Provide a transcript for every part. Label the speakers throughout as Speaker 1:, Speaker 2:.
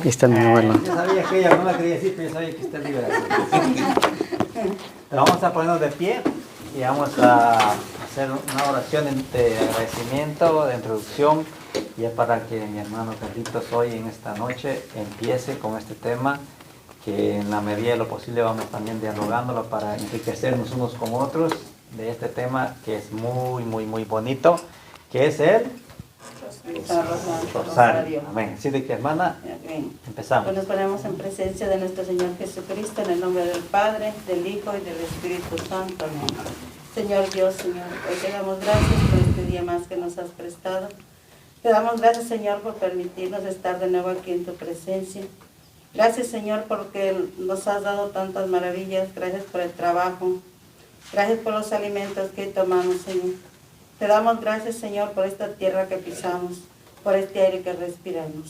Speaker 1: Ahí está mi abuelo.
Speaker 2: Yo sabía que ella no la quería decir, pero yo sabía que usted libre. Vamos a ponernos de pie y vamos a hacer una oración de agradecimiento, de introducción, ya para que mi hermano Carlitos hoy en esta noche empiece con este tema, que en la medida de lo posible vamos también dialogándolo para enriquecernos unos con otros de este tema que es muy, muy, muy bonito, que es el Rosario. Amén. Así de que, hermana, empezamos.
Speaker 3: Pues nos ponemos en presencia de nuestro Señor Jesucristo, en el nombre del Padre, del Hijo y del Espíritu Santo. Amén. Señor Dios, Señor, hoy te damos gracias por este día más que nos has prestado. Te damos gracias, Señor, por permitirnos estar de nuevo aquí en tu presencia. Gracias, Señor, porque nos has dado tantas maravillas. Gracias por el trabajo. Gracias por los alimentos que tomamos, Señor. Te damos gracias, Señor, por esta tierra que pisamos, por este aire que respiramos.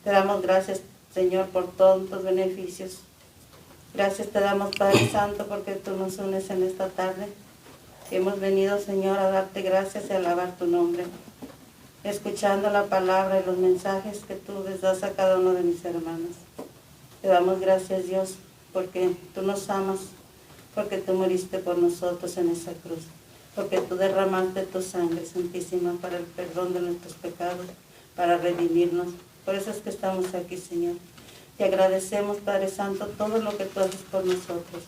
Speaker 3: Te damos gracias, Señor, por todos tus beneficios. Gracias te damos, Padre Santo, porque tú nos unes en esta tarde. Hemos venido, Señor, a darte gracias y a alabar tu nombre, escuchando la palabra y los mensajes que tú les das a cada uno de mis hermanos. Te damos gracias, Dios, porque tú nos amas, porque tú moriste por nosotros en esa cruz, porque tú derramaste tu sangre santísima para el perdón de nuestros pecados, para redimirnos. Por eso es que estamos aquí, Señor. Te agradecemos, Padre Santo, todo lo que tú haces por nosotros.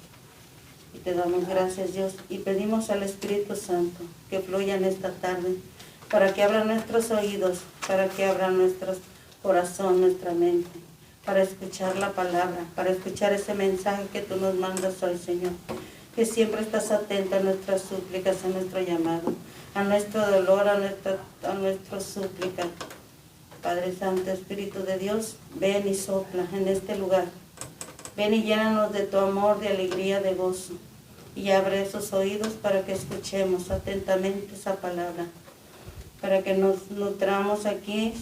Speaker 3: Y te damos gracias, Dios, y pedimos al Espíritu Santo que fluya en esta tarde, para que abra nuestros oídos, para que abra nuestro corazón, nuestra mente, para escuchar la palabra, para escuchar ese mensaje que tú nos mandas hoy, Señor. Que siempre estás atento a nuestras súplicas, a nuestro llamado, a nuestro dolor, a nuestro súplica. Padre Santo, Espíritu de Dios, ven y sopla en este lugar. Ven y llénanos de tu amor, de alegría, de gozo. Y abre esos oídos para que escuchemos atentamente esa palabra. Para que nos nutramos aquí,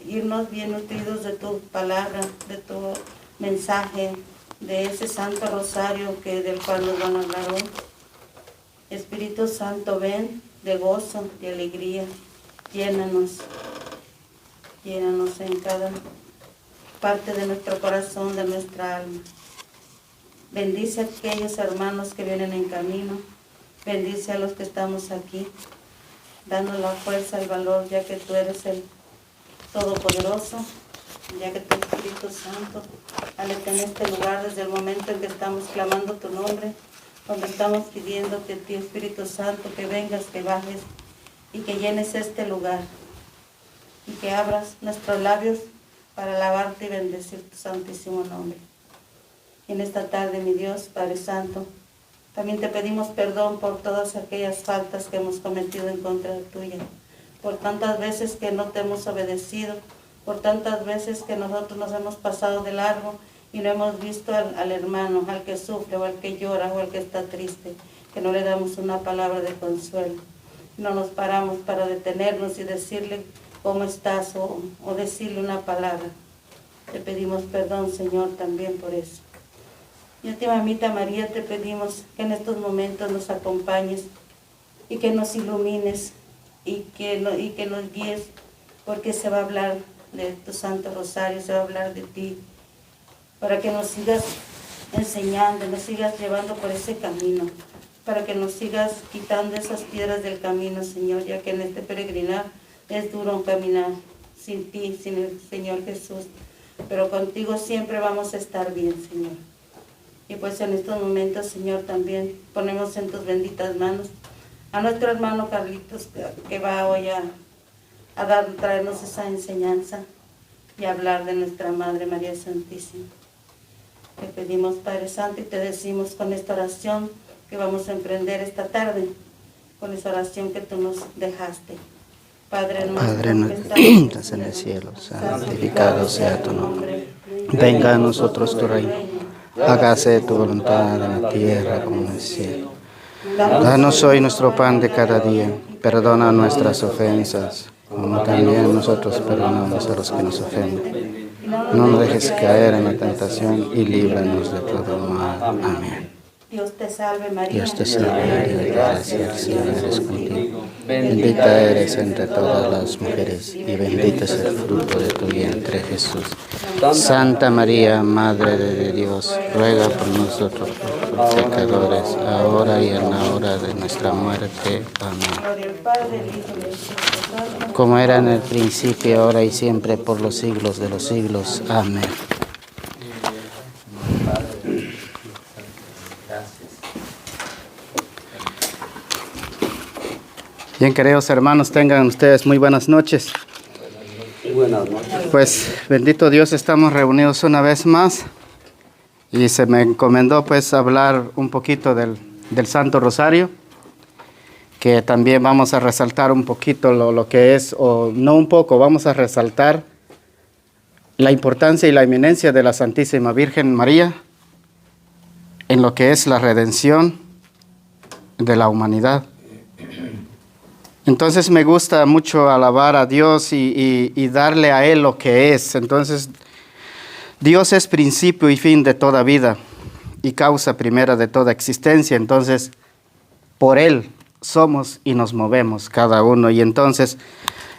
Speaker 3: irnos bien nutridos de tu palabra, de tu mensaje, de ese Santo Rosario del cual nos van a hablar hoy. Espíritu Santo, ven de gozo, de alegría. Llénanos en cada parte de nuestro corazón, de nuestra alma. Bendice a aquellos hermanos que vienen en camino. Bendice a los que estamos aquí. Danos la fuerza, el valor, ya que tú eres el Todopoderoso, ya que tu Espíritu Santo aleta en este lugar desde el momento en que estamos clamando tu nombre, cuando estamos pidiéndote, ti Espíritu Santo, que vengas, que bajes y que llenes este lugar y que abras nuestros labios para alabarte y bendecir tu santísimo nombre. Y en esta tarde, mi Dios, Padre Santo, también te pedimos perdón por todas aquellas faltas que hemos cometido en contra de tuya, por tantas veces que no te hemos obedecido, por tantas veces que nosotros nos hemos pasado de largo y no hemos visto al hermano, al que sufre o al que llora o al que está triste, que no le damos una palabra de consuelo. No nos paramos para detenernos y decirle cómo estás o decirle una palabra. Te pedimos perdón, Señor, también por eso. Y a ti, mamita María, te pedimos que en estos momentos nos acompañes y que nos ilumines y que nos guíes, porque se va a hablar de tu Santo Rosario, se va a hablar de ti, para que nos sigas enseñando, nos sigas llevando por ese camino, para que nos sigas quitando esas piedras del camino, Señor, ya que en este peregrinar es duro caminar sin ti, sin el Señor Jesús, pero contigo siempre vamos a estar bien, Señor. Y pues en estos momentos, Señor, también ponemos en tus benditas manos a nuestro hermano Carlitos, que va hoy a traernos esa enseñanza y hablar de nuestra Madre María Santísima. Te pedimos, Padre Santo, y te decimos con esta oración que vamos a emprender esta tarde, con esa oración que tú nos dejaste. Padre nuestro que estás en el cielo, santificado sea tu nombre.
Speaker 1: Venga a nosotros tu reino. Hágase tu voluntad en la tierra como en el cielo. Danos hoy nuestro pan de cada día. Perdona nuestras ofensas, como también nosotros perdonamos a los que nos ofenden. No nos dejes caer en la tentación y líbranos de todo mal. Amén.
Speaker 3: Dios te salve María.
Speaker 1: Dios te salve María, gracia, el Señor es contigo. Bendita eres entre todas las mujeres y bendito es el fruto de tu vientre, Jesús. Santa María, Madre de Dios, ruega por nosotros los pecadores, ahora y en la hora de nuestra muerte. Amén.
Speaker 3: Gloria al Padre, al Hijo y al Espíritu Santo.
Speaker 1: Como era en el principio, ahora y siempre, por los siglos de los siglos. Amén. Bien, queridos hermanos, tengan ustedes muy buenas noches.
Speaker 4: Buenas noches.
Speaker 1: Pues, bendito Dios, estamos reunidos una vez más y se me encomendó pues hablar un poquito del Santo Rosario, que también vamos a resaltar un poquito lo que es, o no un poco, vamos a resaltar la importancia y la eminencia de la Santísima Virgen María en lo que es la redención de la humanidad. Entonces me gusta mucho alabar a Dios y darle a Él lo que es. Entonces, Dios es principio y fin de toda vida y causa primera de toda existencia. Entonces, por Él somos y nos movemos cada uno. Y entonces,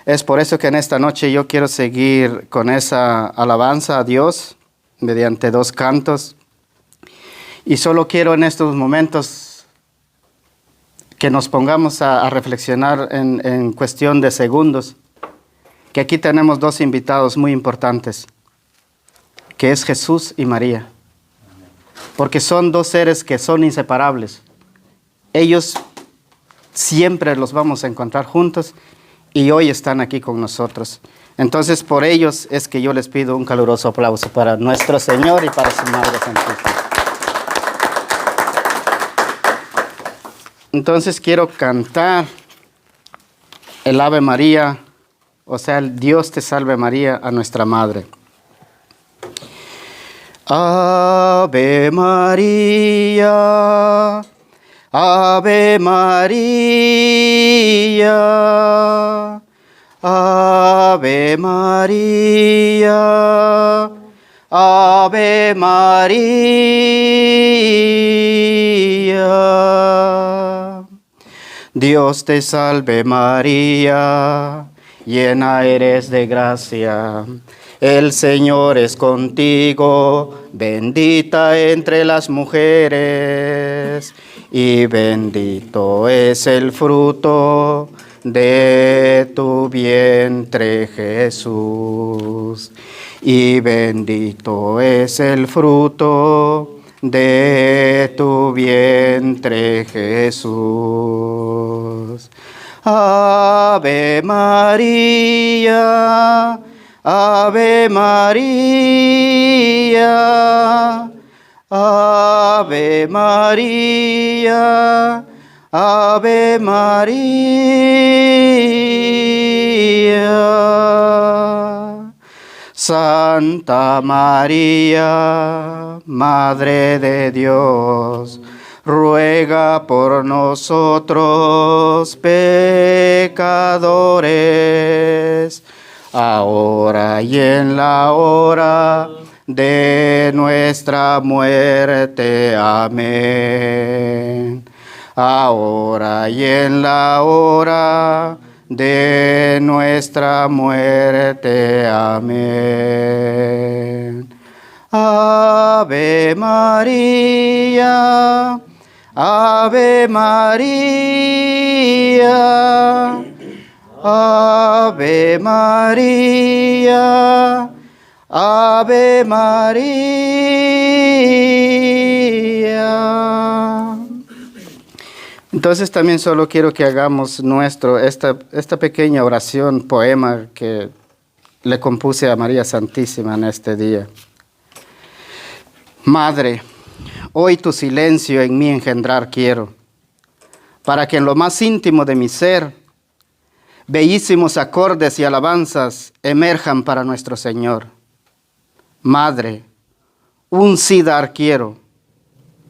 Speaker 1: es por eso que en esta noche yo quiero seguir con esa alabanza a Dios mediante 2 cantos. Y solo quiero en estos momentos que nos pongamos a reflexionar en cuestión de segundos, que aquí tenemos 2 invitados muy importantes, que es Jesús y María, porque son 2 seres que son inseparables. Ellos siempre los vamos a encontrar juntos y hoy están aquí con nosotros. Entonces, por ellos es que yo les pido un caluroso aplauso para nuestro Señor y para su Madre Santísima. Entonces quiero cantar el Ave María, o sea, el Dios te salve María, a nuestra Madre. Ave María, Ave María, Ave María, Ave María. Dios te salve María, llena eres de gracia, el Señor es contigo, bendita entre las mujeres, y bendito es el fruto de tu vientre, Jesús. Y bendito es el fruto de tu vientre, Jesús. Ave María, Ave María, Ave María, Ave María. Santa María, Madre de Dios, ruega por nosotros pecadores, ahora y en la hora de nuestra muerte. Amén. Ahora y en la hora de nuestra muerte. Amén. Ave María, Ave María, Ave María, Ave María. Entonces también solo quiero que hagamos esta pequeña oración, poema que le compuse a María Santísima en este día. Madre, hoy tu silencio en mí engendrar quiero, para que en lo más íntimo de mi ser, bellísimos acordes y alabanzas emerjan para nuestro Señor. Madre, un sí dar quiero,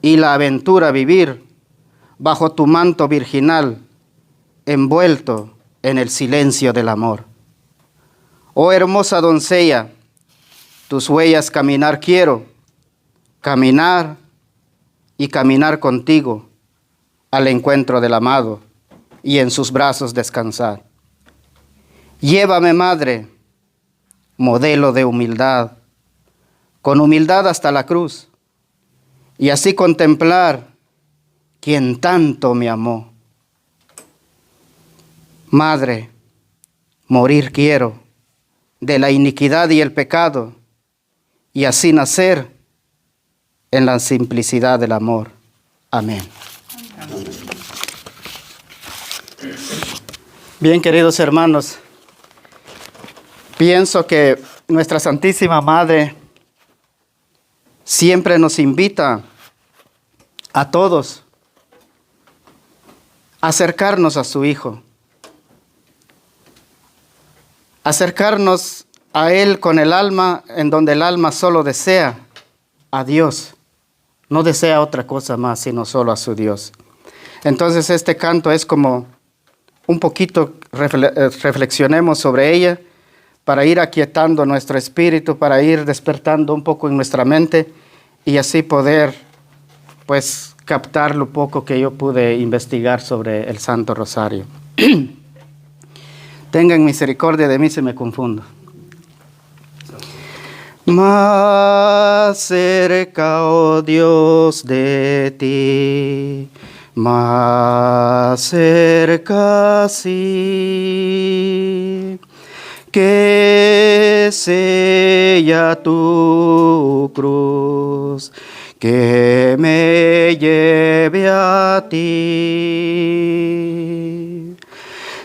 Speaker 1: y la aventura vivir, bajo tu manto virginal, envuelto en el silencio del amor. Oh hermosa doncella, tus huellas caminar quiero, caminar y caminar contigo al encuentro del amado y en sus brazos descansar. Llévame, Madre, modelo de humildad, con humildad hasta la cruz, y así contemplar quien tanto me amó. Madre, morir quiero de la iniquidad y el pecado, y así nacer en la simplicidad del amor. Amén. Bien, queridos hermanos, pienso que nuestra Santísima Madre siempre nos invita a todos a acercarnos a su Hijo, acercarnos a Él con el alma, en donde el alma solo desea a Dios, no desea otra cosa más, sino solo a su Dios. Entonces este canto es como un poquito, reflexionemos sobre ella, para ir aquietando nuestro espíritu, para ir despertando un poco en nuestra mente, y así poder, pues, captar lo poco que yo pude investigar sobre el Santo Rosario. Tengan misericordia de mí si me confundo. Más cerca, oh Dios, de ti, más cerca, sí, que sea tu cruz, que me lleve a ti.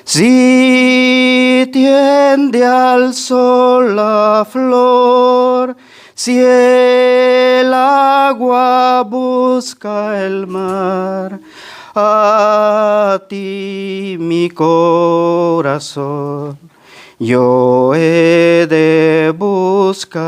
Speaker 1: Si tiende al sol la flor, si el agua busca el mar, a ti mi corazón yo he de buscar.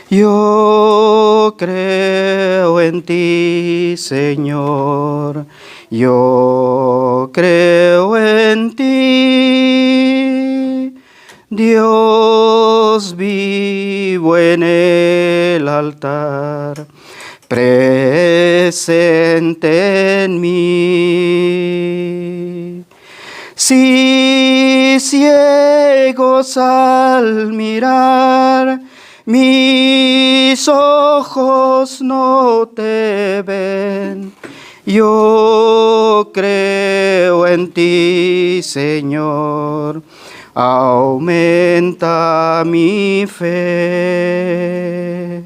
Speaker 1: Yo creo en ti, Señor, yo creo en ti, Dios vivo en el altar, presente en mí. Si ciegos al mirar, mis ojos no te ven, yo creo en ti, Señor, aumenta mi fe.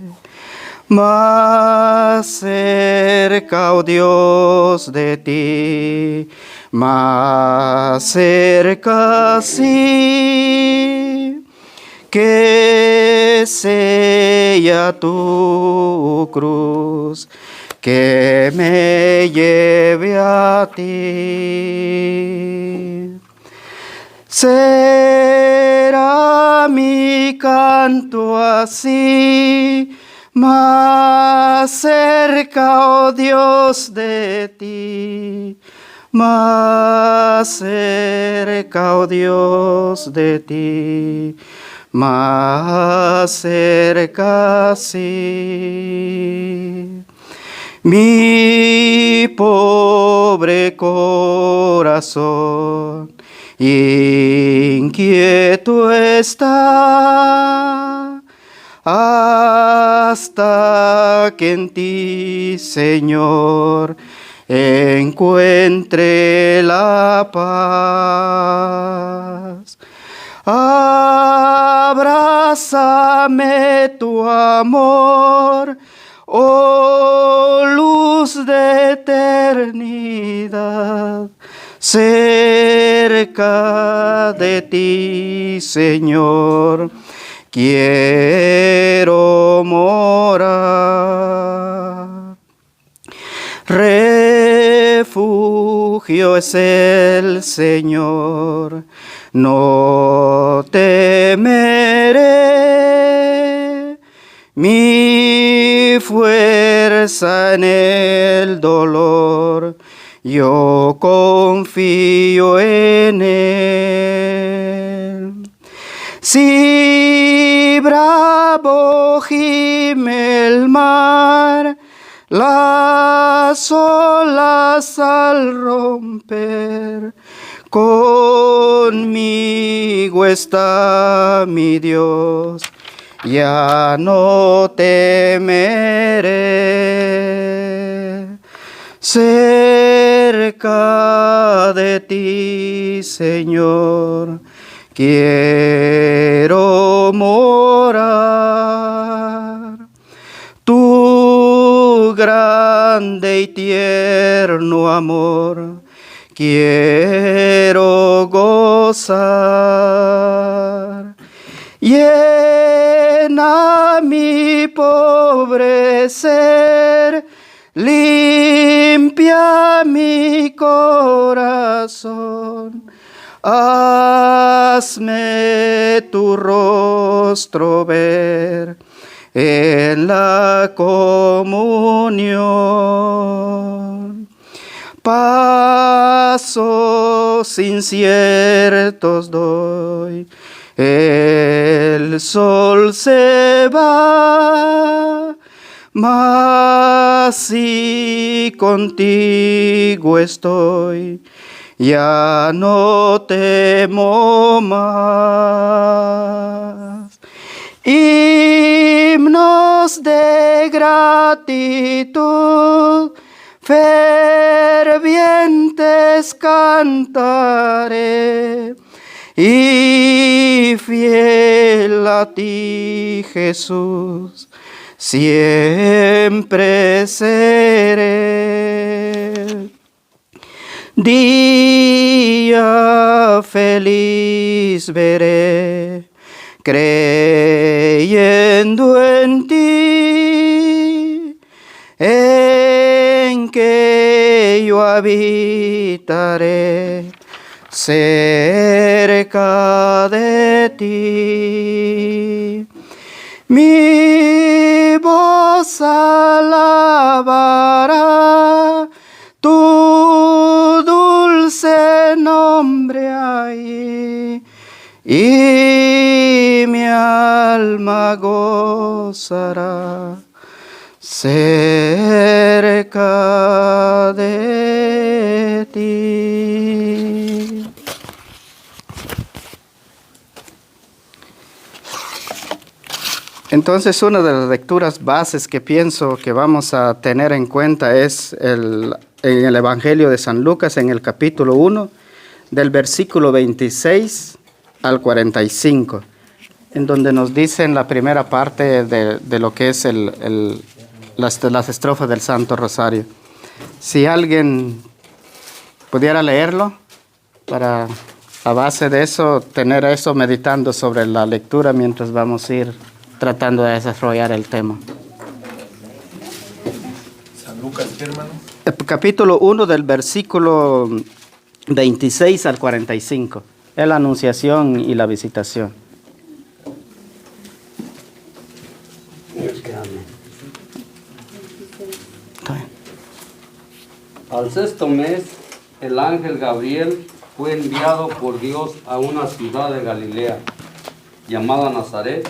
Speaker 1: Más cerca, oh Dios, de ti, más cerca, sí, que sea tu cruz, que me lleve a ti. Será mi canto así, más cerca, oh Dios, de ti, más cerca, oh Dios, de ti, más cerca, sí. Mi pobre corazón inquieto está, hasta que en ti, Señor, encuentre la paz. Abrázame tu amor, oh luz de eternidad, cerca de ti, Señor, quiero morar. Refugio es el Señor, no temeré, mi fuerza en el dolor, yo confío en Él. Si bravo gime el mar, las olas al romper, conmigo está mi Dios, ya no temeré. Cerca de ti, Señor, quiero morar. Tu grande y tierno amor quiero gozar. Llena mi pobre ser, limpia mi corazón. Hazme tu rostro ver en la comunión. Pasos inciertos doy, el sol se va, mas si contigo estoy, ya no temo más. Himnos de gratitud fervientes cantaré, y fiel a ti, Jesús, siempre seré. Día feliz veré, creyendo en ti, en que yo habitaré cerca de ti. Mi voz alabará tu dulce nombre ahí, y mi alma gozará cerca de ti. Entonces, una de las lecturas bases que pienso que vamos a tener en cuenta es en el Evangelio de San Lucas, en el capítulo 1, del versículo 26 al 45, en donde nos dice en la primera parte de lo que es las estrofas del Santo Rosario. Si alguien pudiera leerlo, para a base de eso, tener eso meditando sobre la lectura mientras vamos a ir tratando de desarrollar el tema.
Speaker 5: San Lucas, ¿qué, hermano?
Speaker 1: Capítulo 1 del versículo 26 al 45. Es la anunciación y la visitación.
Speaker 4: Al sexto mes, el ángel Gabriel fue enviado por Dios a una ciudad de Galilea, llamada Nazaret,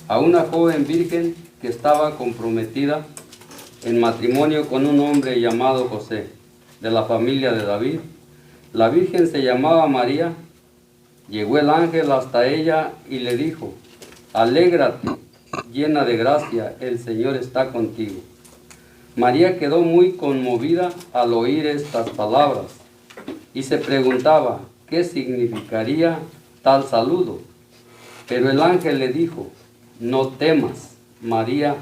Speaker 4: a una joven virgen que estaba comprometida en matrimonio con un hombre llamado José, de la familia de David. La virgen se llamaba María. Llegó el ángel hasta ella y le dijo: alégrate, llena de gracia, el Señor está contigo. María quedó muy conmovida al oír estas palabras y se preguntaba qué significaría tal saludo. Pero el ángel le dijo: no temas, María,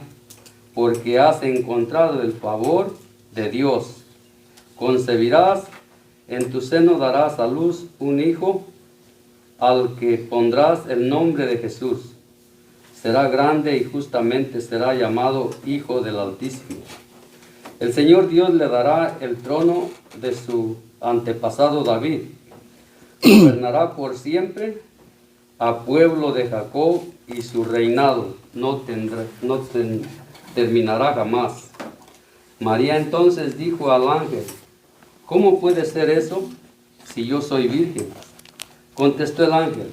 Speaker 4: porque has encontrado el favor de Dios. Concebirás, en tu seno darás a luz un hijo, al que pondrás el nombre de Jesús. Será grande y justamente será llamado Hijo del Altísimo. El Señor Dios le dará el trono de su antepasado David. Gobernará por siempre a pueblo de Jacob, y su reinado no terminará jamás. María entonces dijo al ángel: ¿cómo puede ser eso si yo soy virgen? Contestó el ángel: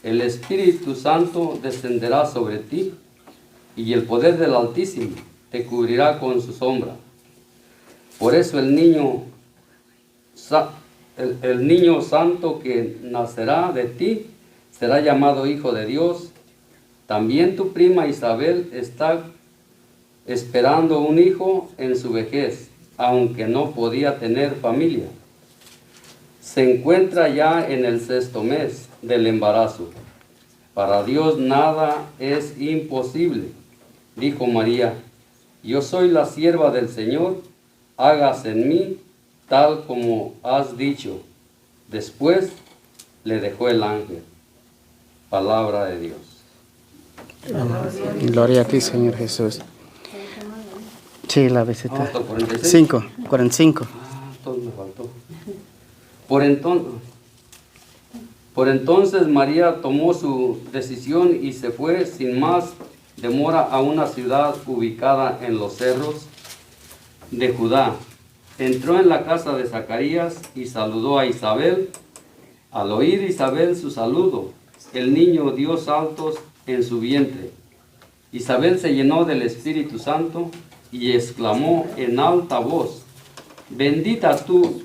Speaker 4: el Espíritu Santo descenderá sobre ti, y el poder del Altísimo te cubrirá con su sombra. Por eso el niño santo que nacerá de ti será llamado Hijo de Dios. También tu prima Isabel está esperando un hijo en su vejez, aunque no podía tener familia. Se encuentra ya en el 6º mes del embarazo. Para Dios nada es imposible. Dijo María: yo soy la sierva del Señor, hágase en mí tal como has dicho. Después le dejó el ángel. Palabra de Dios.
Speaker 1: Gloria a ti, Señor Jesús. Sí, la visita.
Speaker 4: Hasta 46.
Speaker 1: 45.
Speaker 4: Entonces me faltó. Por entonces María tomó su decisión y se fue sin más demora a una ciudad ubicada en los cerros de Judá. Entró en la casa de Zacarías y saludó a Isabel. Al oír Isabel su saludo, el niño dio saltos en su vientre. Isabel se llenó del Espíritu Santo y exclamó en alta voz: bendita tú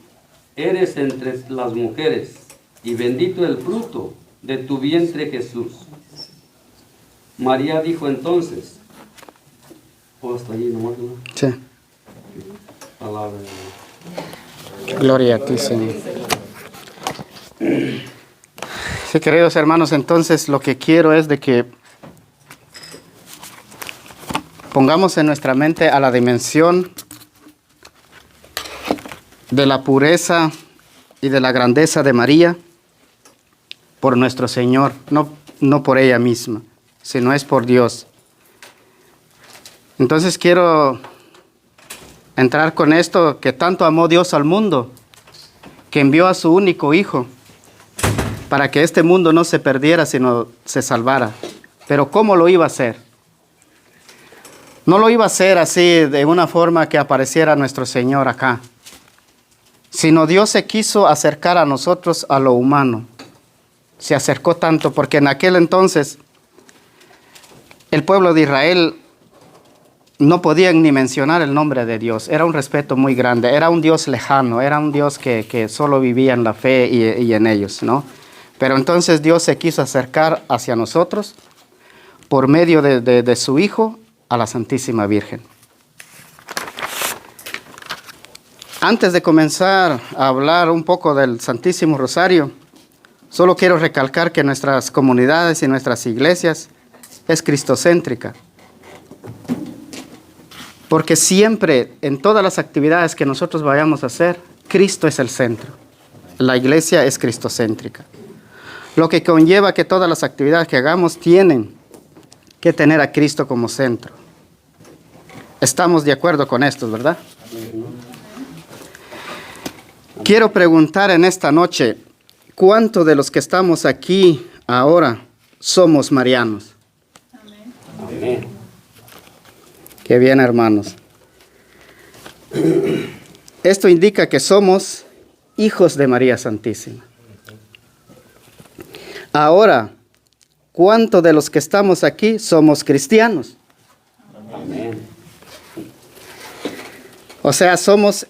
Speaker 4: eres entre las mujeres, y bendito el fruto de tu vientre, Jesús. María dijo entonces, hasta allí nomás, ¿no?
Speaker 1: Sí.
Speaker 4: Palabra de Dios.
Speaker 1: Gloria a ti, Señor. Sí, queridos hermanos, entonces lo que quiero es de que pongamos en nuestra mente a la dimensión de la pureza y de la grandeza de María por nuestro Señor, no por ella misma, sino es por Dios. Entonces quiero entrar con esto, que tanto amó Dios al mundo, que envió a su único Hijo, para que este mundo no se perdiera, sino se salvara. Pero ¿cómo lo iba a hacer? No lo iba a hacer así, de una forma que apareciera nuestro Señor acá, sino Dios se quiso acercar a nosotros, a lo humano. Se acercó tanto, porque en aquel entonces el pueblo de Israel no podían ni mencionar el nombre de Dios. Era un respeto muy grande, era un Dios lejano, era un Dios que solo vivía en la fe y en ellos, ¿no? Pero entonces Dios se quiso acercar hacia nosotros por medio de su Hijo, a la Santísima Virgen. Antes de comenzar a hablar un poco del Santísimo Rosario, solo quiero recalcar que nuestras comunidades y nuestras iglesias es cristocéntrica. Porque siempre, en todas las actividades que nosotros vayamos a hacer, Cristo es el centro. La iglesia es cristocéntrica. Lo que conlleva que todas las actividades que hagamos tienen que tener a Cristo como centro. Estamos de acuerdo con esto, ¿verdad? Quiero preguntar en esta noche, ¿cuántos de los que estamos aquí ahora somos marianos?
Speaker 4: Amén.
Speaker 1: Qué bien, hermanos. Esto indica que somos hijos de María Santísima. Ahora, ¿cuántos de los que estamos aquí somos cristianos?
Speaker 4: Amén.
Speaker 1: O sea, somos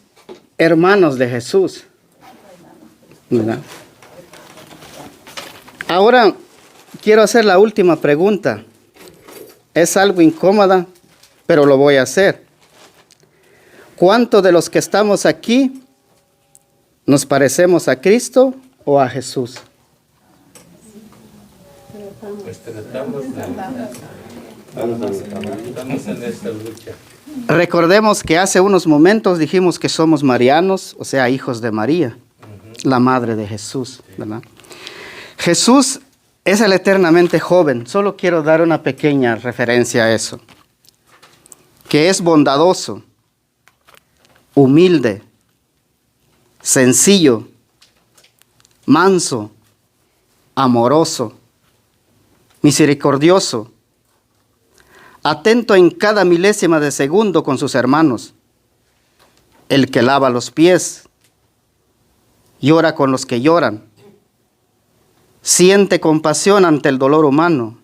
Speaker 1: hermanos de Jesús, ¿verdad? Ahora, quiero hacer la última pregunta. Es algo incómoda, pero lo voy a hacer. ¿Cuántos de los que estamos aquí nos parecemos a Cristo o a Jesús?
Speaker 5: Pues tratamos estamos en esta lucha.
Speaker 1: Recordemos que hace unos momentos dijimos que somos marianos, o sea, hijos de María, la madre de Jesús, ¿verdad? Jesús es el eternamente joven. Solo quiero dar una pequeña referencia a eso. Que es bondadoso, humilde, sencillo, manso, amoroso, misericordioso, atento en cada milésima de segundo con sus hermanos, el que lava los pies, llora con los que lloran, siente compasión ante el dolor humano,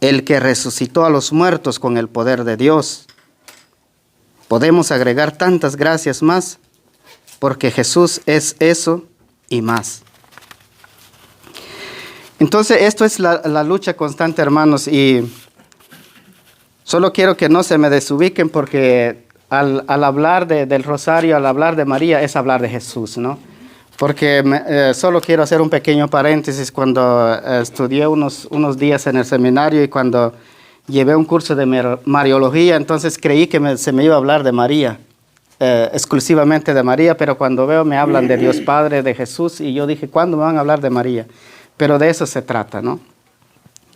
Speaker 1: el que resucitó a los muertos con el poder de Dios. Podemos agregar tantas gracias más, porque Jesús es eso y más. Entonces, esto es la lucha constante, hermanos, y solo quiero que no se me desubiquen, porque al hablar del rosario, al hablar de María, es hablar de Jesús, ¿no? Porque solo quiero hacer un pequeño paréntesis. Cuando estudié unos días en el seminario y cuando llevé un curso de Mariología, entonces creí que se me iba a hablar de María, exclusivamente de María, pero cuando veo me hablan de Dios Padre, de Jesús, y yo dije, ¿cuándo me van a hablar de María? Pero de eso se trata, ¿no?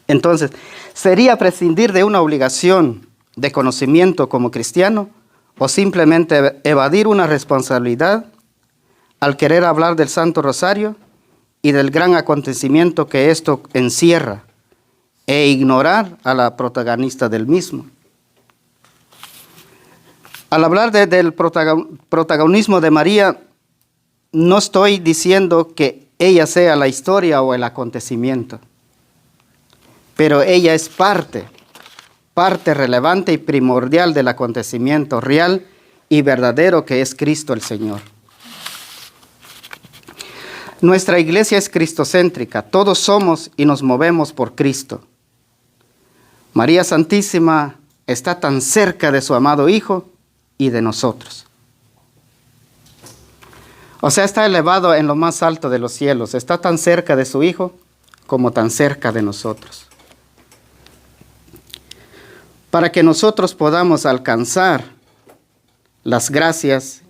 Speaker 1: Entonces, ¿sería prescindir de una obligación de conocimiento como cristiano o simplemente evadir una responsabilidad al querer hablar del Santo Rosario y del gran acontecimiento que esto encierra e ignorar a la protagonista del mismo? Al hablar del protagonismo de María, no estoy diciendo que ella sea la historia o el acontecimiento, pero ella es parte relevante y primordial del acontecimiento real y verdadero que es Cristo el Señor. Nuestra iglesia es cristocéntrica, todos somos y nos movemos por Cristo. María Santísima está tan cerca de su amado Hijo y de nosotros. O sea, está elevado en lo más alto de los cielos, está tan cerca de su Hijo como tan cerca de nosotros. Para que nosotros podamos alcanzar las gracias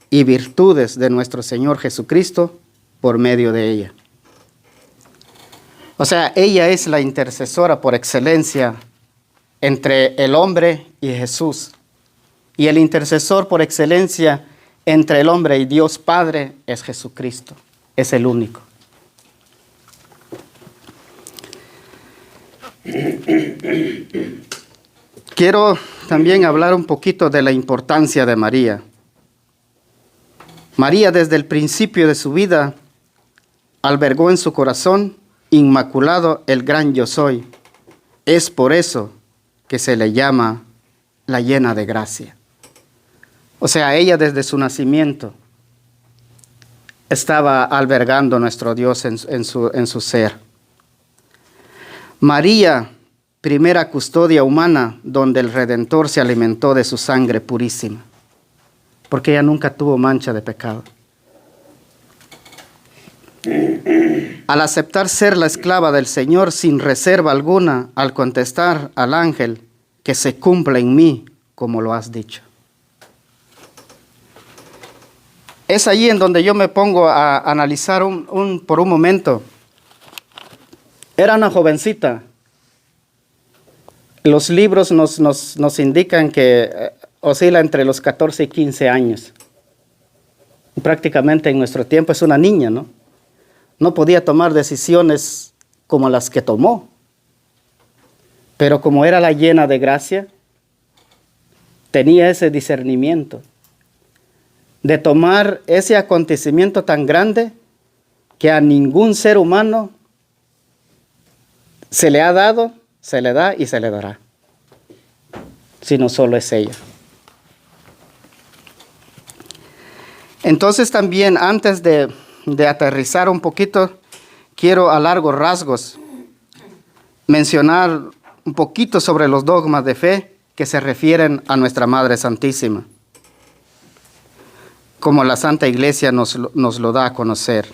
Speaker 1: y virtudes de nuestro Señor Jesucristo por medio de ella. O sea, ella es la intercesora por excelencia entre el hombre y Jesús. Y el intercesor por excelencia entre el hombre y Dios Padre es Jesucristo. Es el único. Quiero también hablar un poquito de la importancia de María. María, desde el principio de su vida, albergó en su corazón inmaculado el gran yo soy. Es por eso que se le llama la llena de gracia. O sea, ella desde su nacimiento estaba albergando a nuestro Dios en su ser. María, primera custodia humana donde el Redentor se alimentó de su sangre purísima, porque ella nunca tuvo mancha de pecado. Al aceptar ser la esclava del Señor sin reserva alguna, al contestar al ángel, que se cumpla en mí como lo has dicho. Es allí en donde yo me pongo a analizar por un momento. Era una jovencita. Los libros nos indican que oscila entre los 14 y 15 años. Prácticamente en nuestro tiempo es una niña, ¿no? No podía tomar decisiones como las que tomó. Pero como era la llena de gracia, tenía ese discernimiento de tomar ese acontecimiento tan grande que a ningún ser humano se le ha dado, se le da y se le dará, sino solo es ella. Entonces también, antes de aterrizar un poquito, quiero a largos rasgos mencionar un poquito sobre los dogmas de fe que se refieren a nuestra Madre Santísima, como la Santa Iglesia nos lo da a conocer.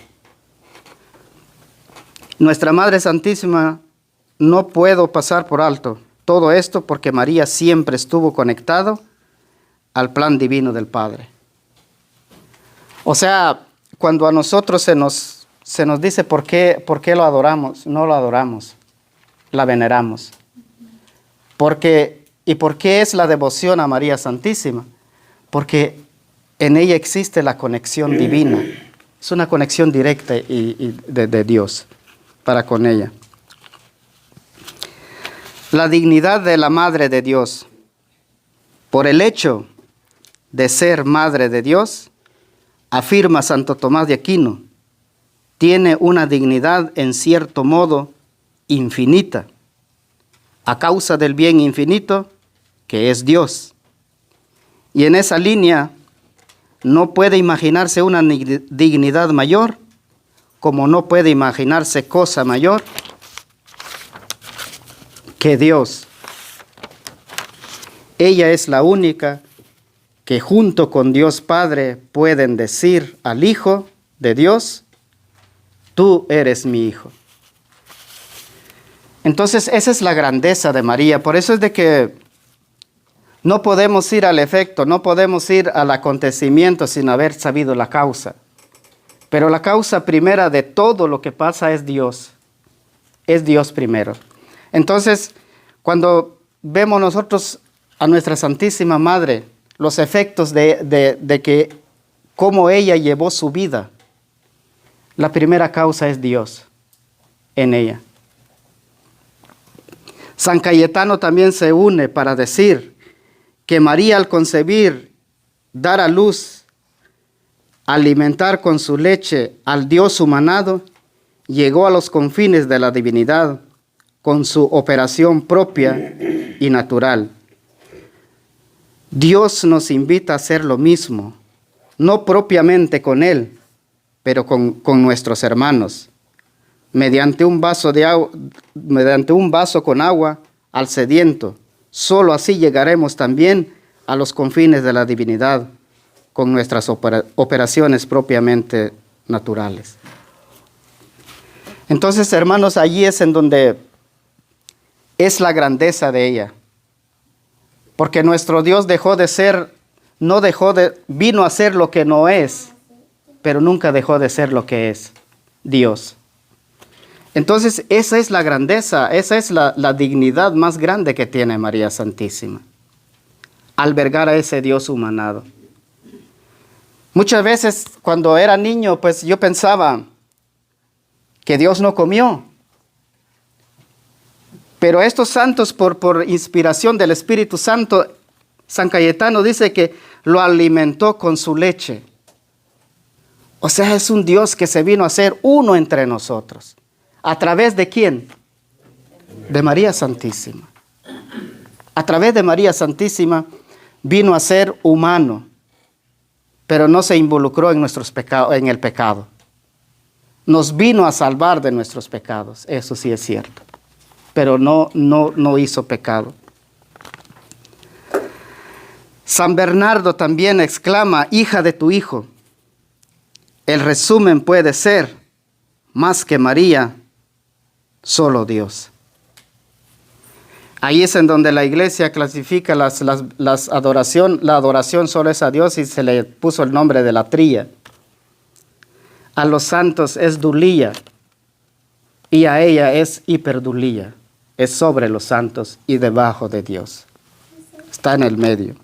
Speaker 1: Nuestra Madre Santísima, no puedo pasar por alto todo esto porque María siempre estuvo conectado al plan divino del Padre. O sea, cuando a nosotros se nos dice ¿por qué lo adoramos? No lo adoramos, la veneramos. ¿Y por qué es la devoción a María Santísima? Porque en ella existe la conexión divina. Es una conexión directa de Dios para con ella. La dignidad de la Madre de Dios. Por el hecho de ser Madre de Dios, afirma Santo Tomás de Aquino, tiene una dignidad en cierto modo infinita, a causa del bien infinito que es Dios. Y en esa línea no puede imaginarse una dignidad mayor, como no puede imaginarse cosa mayor que Dios. Ella es la única que junto con Dios Padre pueden decir al Hijo de Dios: tú eres mi Hijo. Entonces esa es la grandeza de María. Por eso es de que no podemos ir al efecto, no podemos ir al acontecimiento sin haber sabido la causa. Pero la causa primera de todo lo que pasa es Dios. Es Dios primero. Entonces, cuando vemos nosotros a nuestra Santísima Madre, los efectos de que cómo ella llevó su vida, la primera causa es Dios en ella. San Cayetano también se une para decir que María, al concebir, dar a luz, alimentar con su leche al Dios humanado, llegó a los confines de la divinidad con su operación propia y natural. Dios nos invita a hacer lo mismo, no propiamente con Él, pero con nuestros hermanos, mediante un vaso con agua al sediento. Solo así llegaremos también a los confines de la divinidad con nuestras operaciones propiamente naturales. Entonces, hermanos, allí es en donde es la grandeza de ella. Porque nuestro Dios vino a ser lo que no es, pero nunca dejó de ser lo que es, Dios. Entonces, esa es la grandeza, esa es la dignidad más grande que tiene María Santísima. Albergar a ese Dios humanado. Muchas veces, cuando era niño, pues yo pensaba que Dios no comió. Pero estos santos, por inspiración del Espíritu Santo, San Cayetano dice que lo alimentó con su leche. O sea, es un Dios que se vino a ser uno entre nosotros. ¿A través de quién? De María Santísima. A través de María Santísima vino a ser humano, pero no se involucró en el pecado. Nos vino a salvar de nuestros pecados, eso sí es cierto. Pero no hizo pecado. San Bernardo también exclama: hija de tu Hijo. El resumen puede ser: más que María, solo Dios. Ahí es en donde la iglesia clasifica la adoración solo es a Dios, y se le puso el nombre de la tría. A los santos es dulía, y a ella es hiperdulía. Es sobre los santos y debajo de Dios. Está en el medio.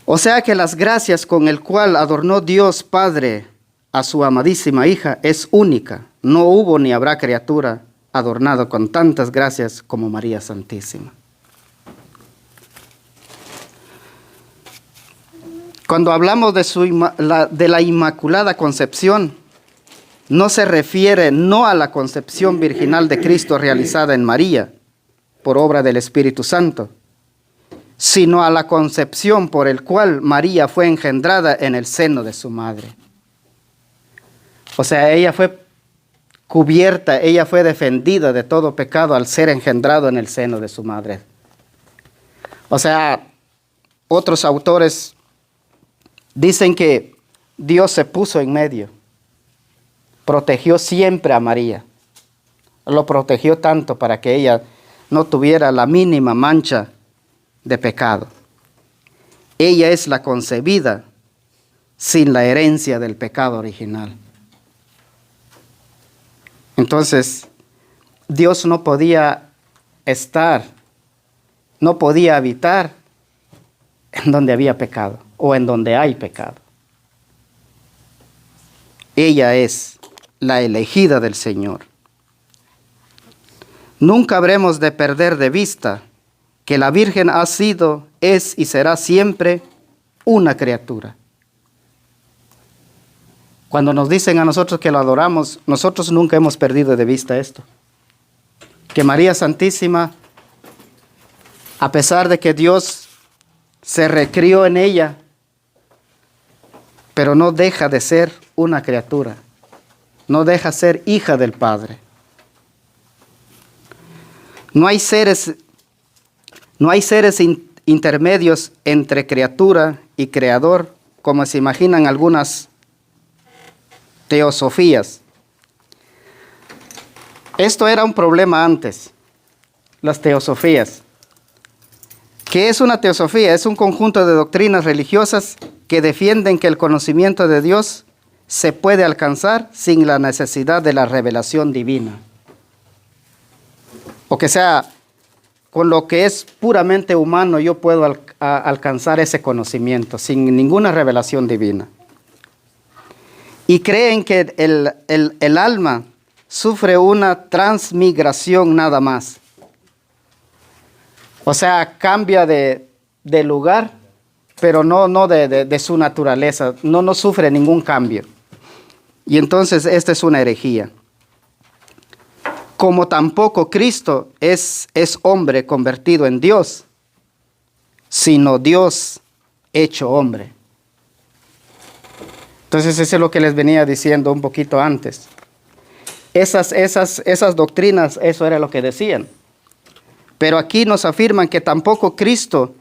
Speaker 1: O sea que las gracias con el cual adornó Dios Padre a su amadísima hija es única. No hubo ni habrá criatura adornado con tantas gracias como María Santísima. Cuando hablamos de la Inmaculada Concepción, no se refiere no a la concepción virginal de Cristo realizada en María por obra del Espíritu Santo, sino a la concepción por el cual María fue engendrada en el seno de su madre. O sea, ella fue cubierta, ella fue defendida de todo pecado al ser engendrado en el seno de su madre. O sea, otros autores dicen que Dios se puso en medio. Protegió siempre a María. Lo protegió tanto para que ella no tuviera la mínima mancha de pecado. Ella es la concebida sin la herencia del pecado original. Entonces, Dios no podía habitar en donde había pecado o en donde hay pecado. Ella es la elegida del Señor. Nunca habremos de perder de vista que la Virgen ha sido, es y será siempre una criatura. Cuando nos dicen a nosotros que lo adoramos, nosotros nunca hemos perdido de vista esto. Que María Santísima, a pesar de que Dios se recrió en ella, pero no deja de ser una criatura, no deja de ser hija del Padre. No hay seres intermedios entre criatura y creador, como se imaginan algunas teosofías. Esto era un problema antes, las teosofías. ¿Qué es una teosofía? Es un conjunto de doctrinas religiosas que defienden que el conocimiento de Dios se puede alcanzar sin la necesidad de la revelación divina. O que sea, con lo que es puramente humano yo puedo alcanzar ese conocimiento sin ninguna revelación divina. Y creen que el alma sufre una transmigración nada más. O sea, cambia de lugar, pero no de su naturaleza. No sufre ningún cambio. Y entonces esta es una herejía. Como tampoco Cristo es hombre convertido en Dios, sino Dios hecho hombre. Entonces eso es lo que les venía diciendo un poquito antes. Esas doctrinas, eso era lo que decían. Pero aquí nos afirman que tampoco Cristo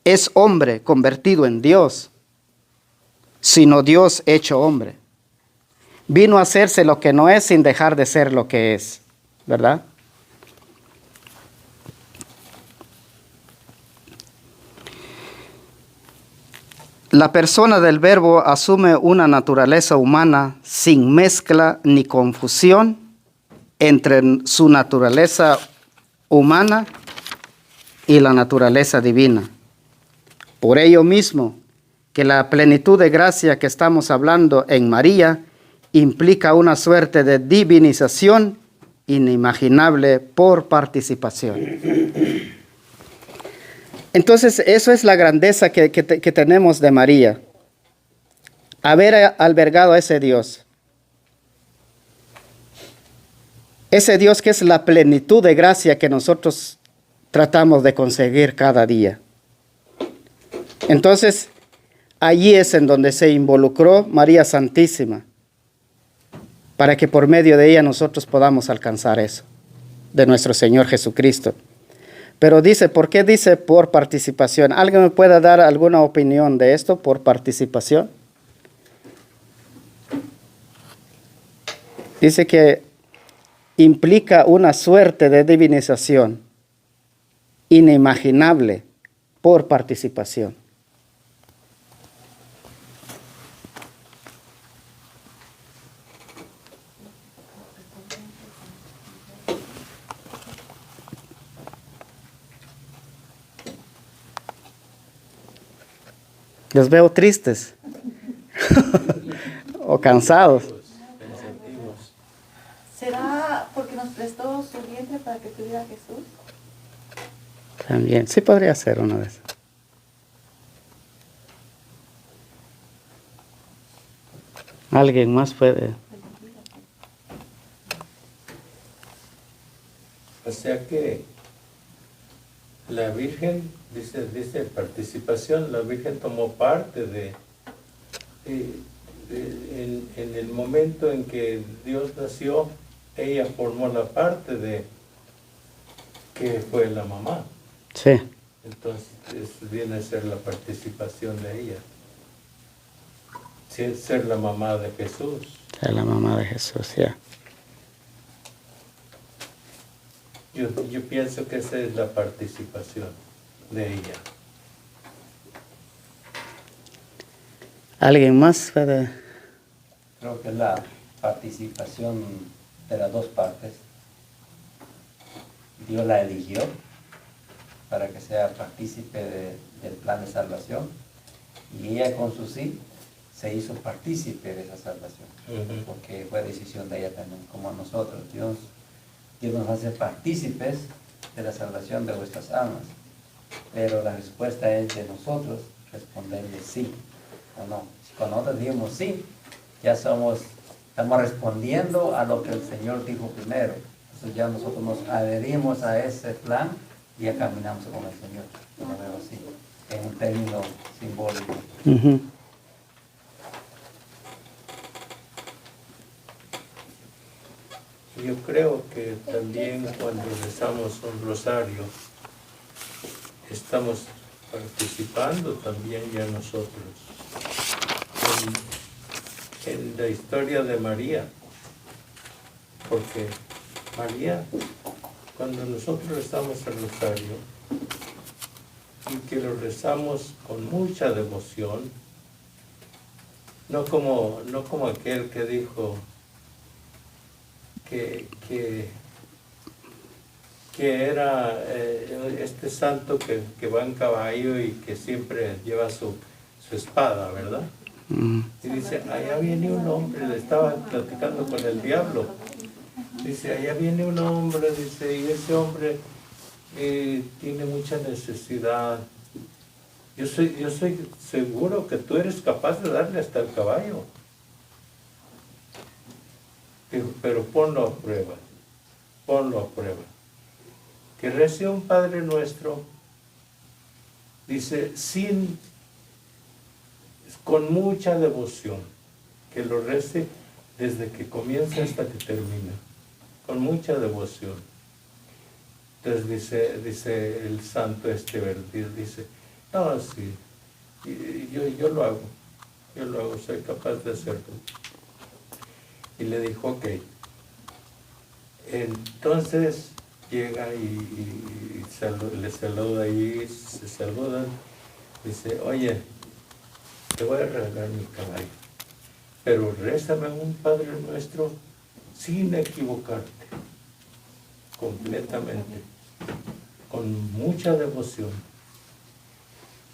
Speaker 1: es hombre convertido en Dios, sino Dios hecho hombre. Vino a hacerse lo que no es sin dejar de ser lo que es, ¿verdad? La persona del Verbo asume una naturaleza humana sin mezcla ni confusión entre su naturaleza humana y la naturaleza divina. Por ello mismo, que la plenitud de gracia que estamos hablando en María implica una suerte de divinización inimaginable por participación. Entonces, eso es la grandeza que tenemos de María. Haber albergado a ese Dios. Ese Dios que es la plenitud de gracia que nosotros tratamos de conseguir cada día. Entonces, allí es en donde se involucró María Santísima, para que por medio de ella nosotros podamos alcanzar eso, de nuestro Señor Jesucristo. Pero dice, ¿por qué dice por participación? ¿Alguien me puede dar alguna opinión de esto, por participación? Dice que implica una suerte de divinización inimaginable por participación. Los veo tristes o cansados.
Speaker 6: ¿Será porque nos prestó su vientre para que tuviera Jesús?
Speaker 1: También, sí podría ser una de esas. ¿Alguien más puede?
Speaker 5: O sea que la Virgen, dice participación, la Virgen tomó parte en el momento en que Dios nació, ella formó la parte de que fue la mamá.
Speaker 1: Sí.
Speaker 5: Entonces viene a ser la participación de ella. Ser la mamá de Jesús.
Speaker 1: Es la mamá de Jesús, ya.
Speaker 5: Yo pienso que esa es la participación de ella.
Speaker 1: ¿Alguien más puede?
Speaker 2: Creo que es la participación de las dos partes. Dios la eligió para que sea partícipe del plan de salvación, y ella con su sí se hizo partícipe de esa salvación, porque fue decisión de ella también, como nosotros. Dios nos hace partícipes de la salvación de vuestras almas, pero la respuesta es de nosotros responderle sí o no. Si cuando nosotros digamos sí, ya estamos respondiendo a lo que el Señor dijo primero. Entonces ya nosotros nos adherimos a ese plan y ya caminamos con el Señor. Yo lo veo así, en un término simbólico.
Speaker 1: Ujú.
Speaker 5: Yo creo que también cuando rezamos un rosario, estamos participando también ya nosotros en la historia de María, porque María, cuando nosotros rezamos el rosario y que lo rezamos con mucha devoción, no como aquel que dijo que era este santo que va en caballo y que siempre lleva su espada, ¿verdad? Y dice, allá viene un hombre, le estaba platicando con el diablo. Dice, allá viene un hombre, dice, y ese hombre tiene mucha necesidad. Yo soy seguro que tú eres capaz de darle hasta el caballo. Dijo, pero ponlo a prueba, ponlo a prueba. Que rece un Padre Nuestro, dice, con mucha devoción, que lo rece desde que comienza hasta que termina, con mucha devoción. Entonces dice el santo dice, no, sí, yo lo hago, soy capaz de hacerlo. Y le dijo, ok. Entonces llega y le saluda y se saludan. Dice, oye, te voy a regalar mi caballo, pero rézame un Padre Nuestro sin equivocarte, completamente, con mucha devoción.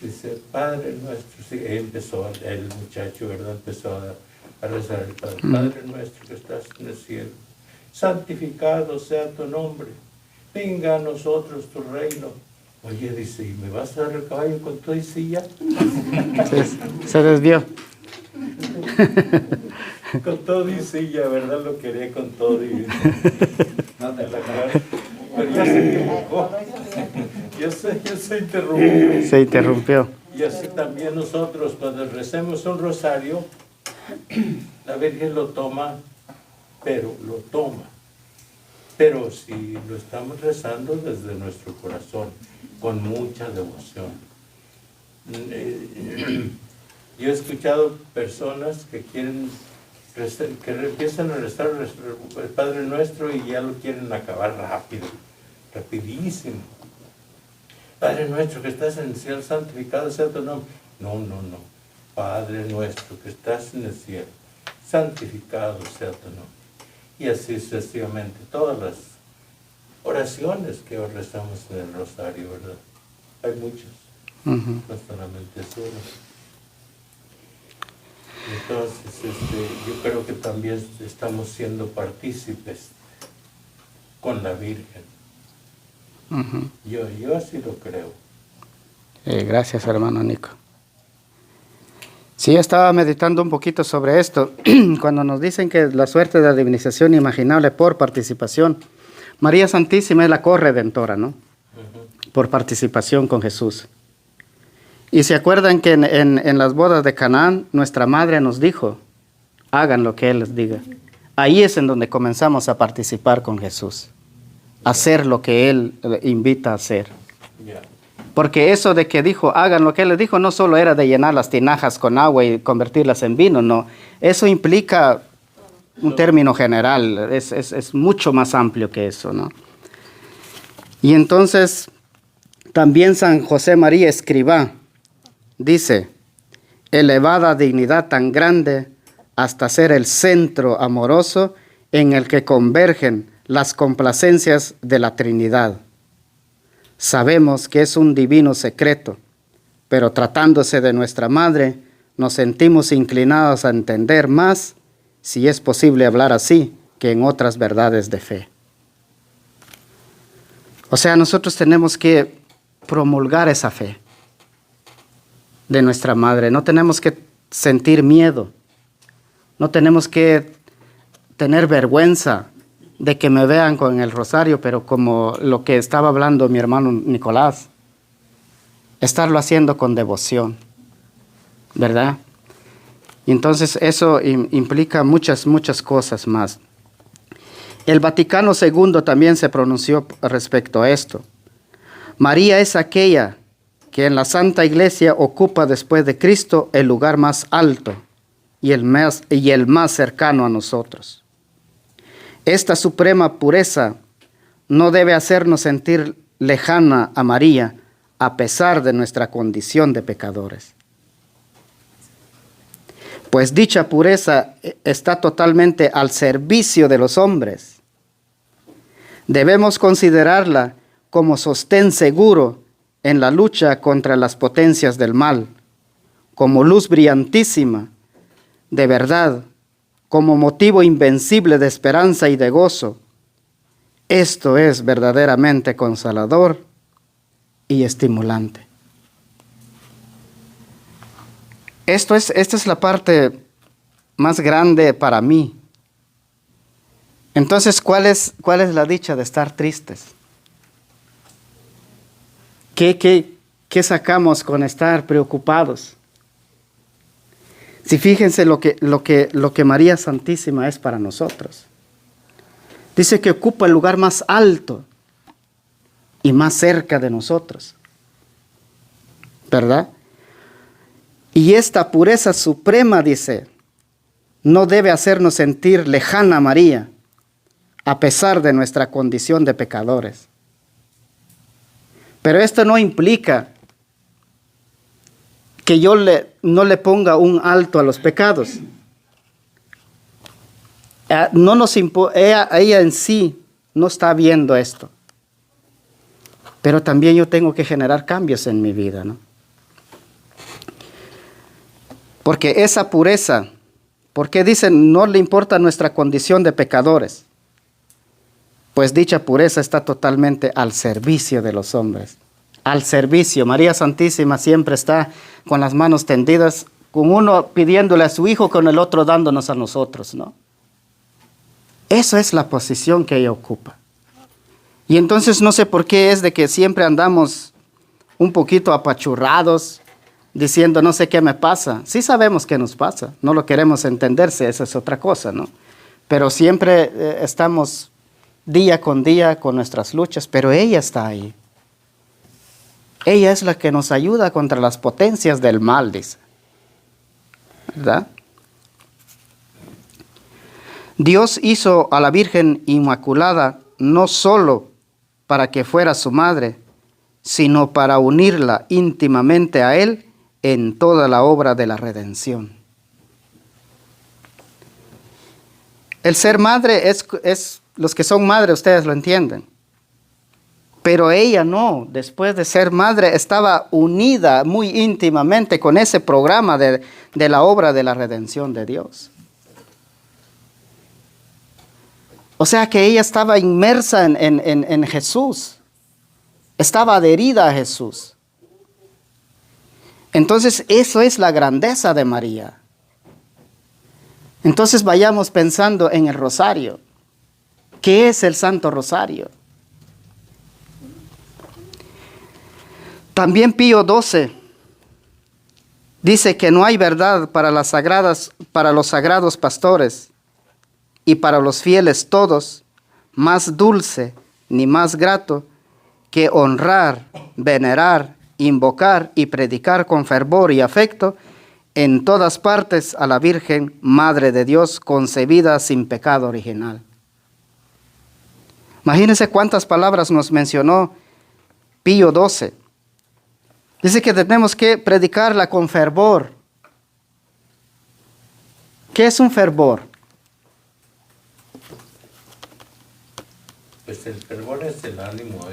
Speaker 5: Dice, Padre Nuestro, sí, empezó el muchacho, ¿verdad? Empezó a rezar el Padre. Padre Nuestro que estás en el cielo, santificado sea tu nombre, venga a nosotros tu reino. Oye, dice, ¿y me vas a dar el caballo con todo y silla?
Speaker 1: Se desvió.
Speaker 5: Con todo y silla, ¿verdad? Lo quería con todo y... No te la cara. Pero ya se equivocó. Ya se interrumpió.
Speaker 1: Se interrumpió.
Speaker 5: Y así también nosotros, cuando recemos un rosario, la Virgen lo toma, pero si lo estamos rezando desde nuestro corazón, con mucha devoción. Yo he escuchado personas que empiezan a rezar el Padre Nuestro y ya lo quieren acabar rapidísimo. Padre Nuestro que estás en el cielo, santificado sea tu nombre. No. Padre Nuestro que estás en el cielo, santificado sea tu nombre. Y así sucesivamente, todas las oraciones que rezamos en el rosario, ¿verdad? Hay muchas, no solamente es una. Entonces, yo creo que también estamos siendo partícipes con la Virgen. Yo así lo creo.
Speaker 1: Gracias, hermano Nico. Sí, estaba meditando un poquito sobre esto. Cuando nos dicen que la suerte de adivinización imaginable por participación, María Santísima es la corredentora, ¿no? Por participación con Jesús. Y se acuerdan que en las bodas de Canaán, nuestra madre nos dijo, hagan lo que Él les diga. Ahí es en donde comenzamos a participar con Jesús, hacer lo que Él invita a hacer. Porque eso de que dijo, hagan lo que Él les dijo, no solo era de llenar las tinajas con agua y convertirlas en vino, no. Eso implica un término general, es mucho más amplio que eso, ¿no? Y entonces, también San José María Escribá dice, elevada dignidad tan grande hasta ser el centro amoroso en el que convergen las complacencias de la Trinidad. Sabemos que es un divino secreto, pero tratándose de nuestra Madre, nos sentimos inclinados a entender más, si es posible hablar así, que en otras verdades de fe. O sea, nosotros tenemos que promulgar esa fe de nuestra Madre. No tenemos que sentir miedo, No tenemos que tener vergüenza de que me vean con el rosario, pero como lo que estaba hablando mi hermano Nicolás, estarlo haciendo con devoción, ¿verdad? Y entonces eso implica muchas cosas más. El Vaticano II también se pronunció respecto a esto. María es aquella que en la Santa Iglesia ocupa después de Cristo el lugar más alto y el más cercano a nosotros. Esta suprema pureza no debe hacernos sentir lejana a María a pesar de nuestra condición de pecadores. Pues dicha pureza está totalmente al servicio de los hombres. Debemos considerarla como sostén seguro en la lucha contra las potencias del mal, como luz brillantísima de verdad, como motivo invencible de esperanza y de gozo. Esto es verdaderamente consolador y estimulante. Esta es la parte más grande para mí. Entonces, ¿cuál es la dicha de estar tristes? ¿Qué sacamos con estar preocupados? Si fíjense lo que María Santísima es para nosotros. Dice que ocupa el lugar más alto y más cerca de nosotros, ¿verdad? Y esta pureza suprema, dice, no debe hacernos sentir lejana a María, a pesar de nuestra condición de pecadores. Pero esto no implica que yo no le ponga un alto a los pecados. Ella en sí no está viendo esto. Pero también yo tengo que generar cambios en mi vida, ¿no? Porque esa pureza, porque dicen no le importa nuestra condición de pecadores, pues dicha pureza está totalmente al servicio de los hombres. Al servicio. María Santísima siempre está con las manos tendidas, con uno pidiéndole a su hijo, con el otro dándonos a nosotros, ¿no? Eso es la posición que ella ocupa. Y entonces no sé por qué es de que siempre andamos un poquito apachurrados, diciendo no sé qué me pasa. Sí sabemos qué nos pasa, no lo queremos entenderse, esa es otra cosa, ¿no? Pero siempre estamos día con nuestras luchas, pero ella está ahí. Ella es la que nos ayuda contra las potencias del mal, dice. ¿Verdad? Dios hizo a la Virgen Inmaculada no solo para que fuera su madre, sino para unirla íntimamente a Él en toda la obra de la redención. El ser madre es los que son madres, ustedes lo entienden. Pero ella no, después de ser madre, estaba unida muy íntimamente con ese programa de la obra de la redención de Dios. O sea que ella estaba inmersa en Jesús, estaba adherida a Jesús. Entonces, eso es la grandeza de María. Entonces, vayamos pensando en el rosario. ¿Qué es el Santo Rosario? También Pío XII dice que no hay verdad para los sagrados pastores y para los fieles todos más dulce ni más grato que honrar, venerar, invocar y predicar con fervor y afecto en todas partes a la Virgen Madre de Dios concebida sin pecado original. Imagínense cuántas palabras nos mencionó Pío XII. Dice que tenemos que predicarla con fervor. ¿Qué es un fervor?
Speaker 5: Pues el fervor es el ánimo,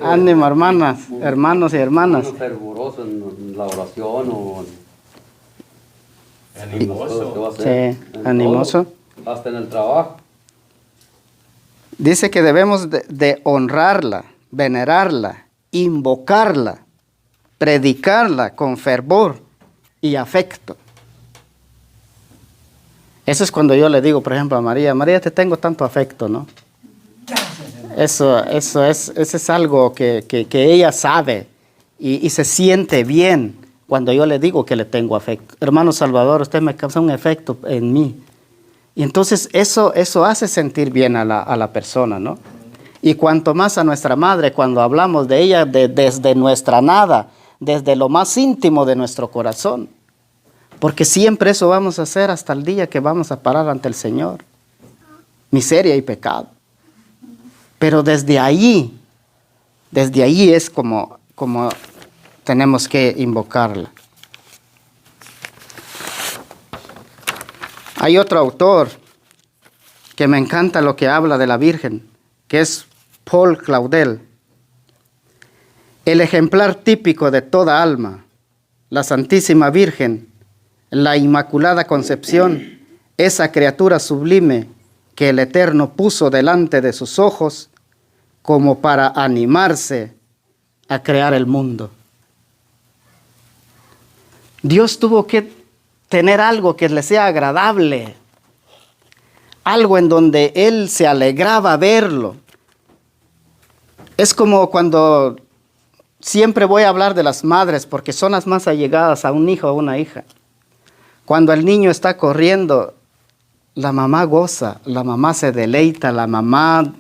Speaker 1: Ánimo, hermanas, hermanos y hermanas.
Speaker 4: Fervoroso en la oración o
Speaker 5: animoso.
Speaker 1: Sí, animoso.
Speaker 4: Todo, hasta en el trabajo.
Speaker 1: Dice que debemos de honrarla, venerarla, invocarla, predicarla con fervor y afecto. Eso es cuando yo le digo, por ejemplo, a María, María, te tengo tanto afecto, ¿no? Eso es algo que ella sabe y se siente bien cuando yo le digo que le tengo afecto. Hermano Salvador, usted me causa un efecto en mí. Y entonces eso hace sentir bien a la persona, ¿no? Y cuanto más a nuestra madre, cuando hablamos de ella desde nuestra nada, desde lo más íntimo de nuestro corazón. Porque siempre eso vamos a hacer hasta el día que vamos a parar ante el Señor. Miseria y pecado. Pero desde ahí es como tenemos que invocarla. Hay otro autor que me encanta lo que habla de la Virgen, que es Paul Claudel. El ejemplar típico de toda alma, la Santísima Virgen, la Inmaculada Concepción, esa criatura sublime que el Eterno puso delante de sus ojos como para animarse a crear el mundo. Dios tuvo que tener algo que le sea agradable, algo en donde Él se alegraba verlo. Es como cuando siempre voy a hablar de las madres porque son las más allegadas a un hijo o una hija. Cuando el niño está corriendo, la mamá goza, la mamá se deleita, la mamá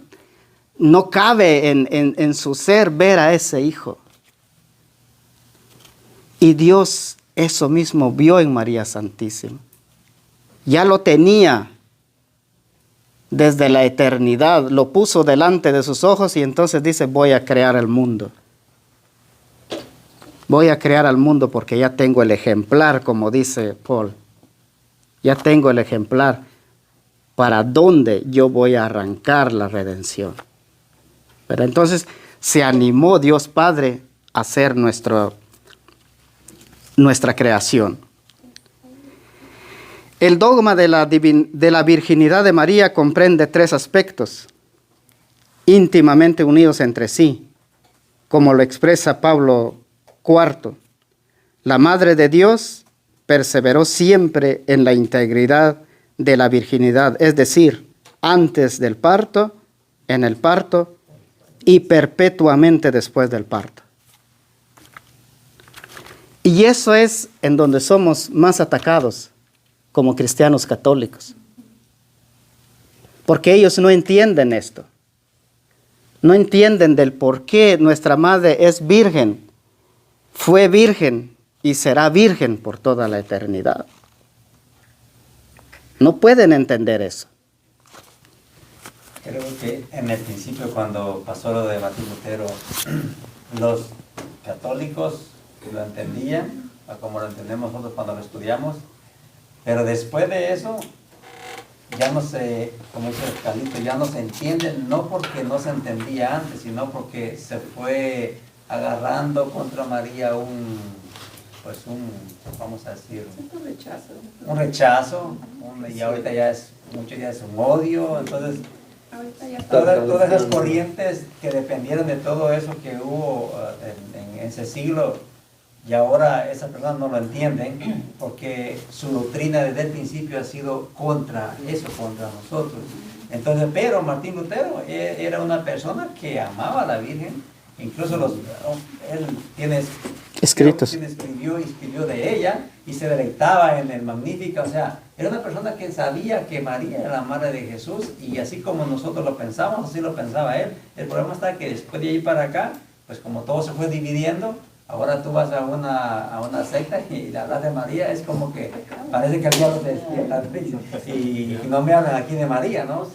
Speaker 1: no cabe en su ser ver a ese hijo. Y Dios eso mismo vio en María Santísima. Ya lo tenía desde la eternidad, lo puso delante de sus ojos y entonces dice, voy a crear el mundo. Voy a crear al mundo porque ya tengo el ejemplar, como dice Paul. Ya tengo el ejemplar para donde yo voy a arrancar la redención. Pero entonces se animó Dios Padre a hacer nuestra creación. El dogma de la virginidad de María comprende 3 aspectos íntimamente unidos entre sí, como lo expresa Pablo IV. La Madre de Dios perseveró siempre en la integridad de la virginidad, es decir, antes del parto, en el parto y perpetuamente después del parto. Y eso es en donde somos más atacados como cristianos católicos. Porque ellos no entienden esto. No entienden del por qué nuestra madre es virgen, fue virgen y será virgen por toda la eternidad. No pueden entender eso.
Speaker 2: Creo que en el principio, cuando pasó lo de Martín Lutero, los católicos lo entendían, como lo entendemos nosotros cuando lo estudiamos, pero después de eso, ya no se, como dice Carlito, ya no se entiende, no porque no se entendía antes, sino porque se fue agarrando contra María vamos a decir, un rechazo, y ahorita ya es un odio. Entonces todas esas corrientes que dependieron de todo eso que hubo en ese siglo, y ahora esas personas no lo entienden porque su doctrina desde el principio ha sido contra nosotros. Entonces, pero Martín Lutero era una persona que amaba a la Virgen. Incluso él escribió de ella y se deleitaba en el Magnífica. O sea, era una persona que sabía que María era la madre de Jesús, y así como nosotros lo pensamos, así lo pensaba él. El problema está que después de ahí para acá, pues como todo se fue dividiendo, ahora tú vas a una secta y hablas de María, es como que parece que el diablo te despierta y no me hablan aquí de María, ¿no?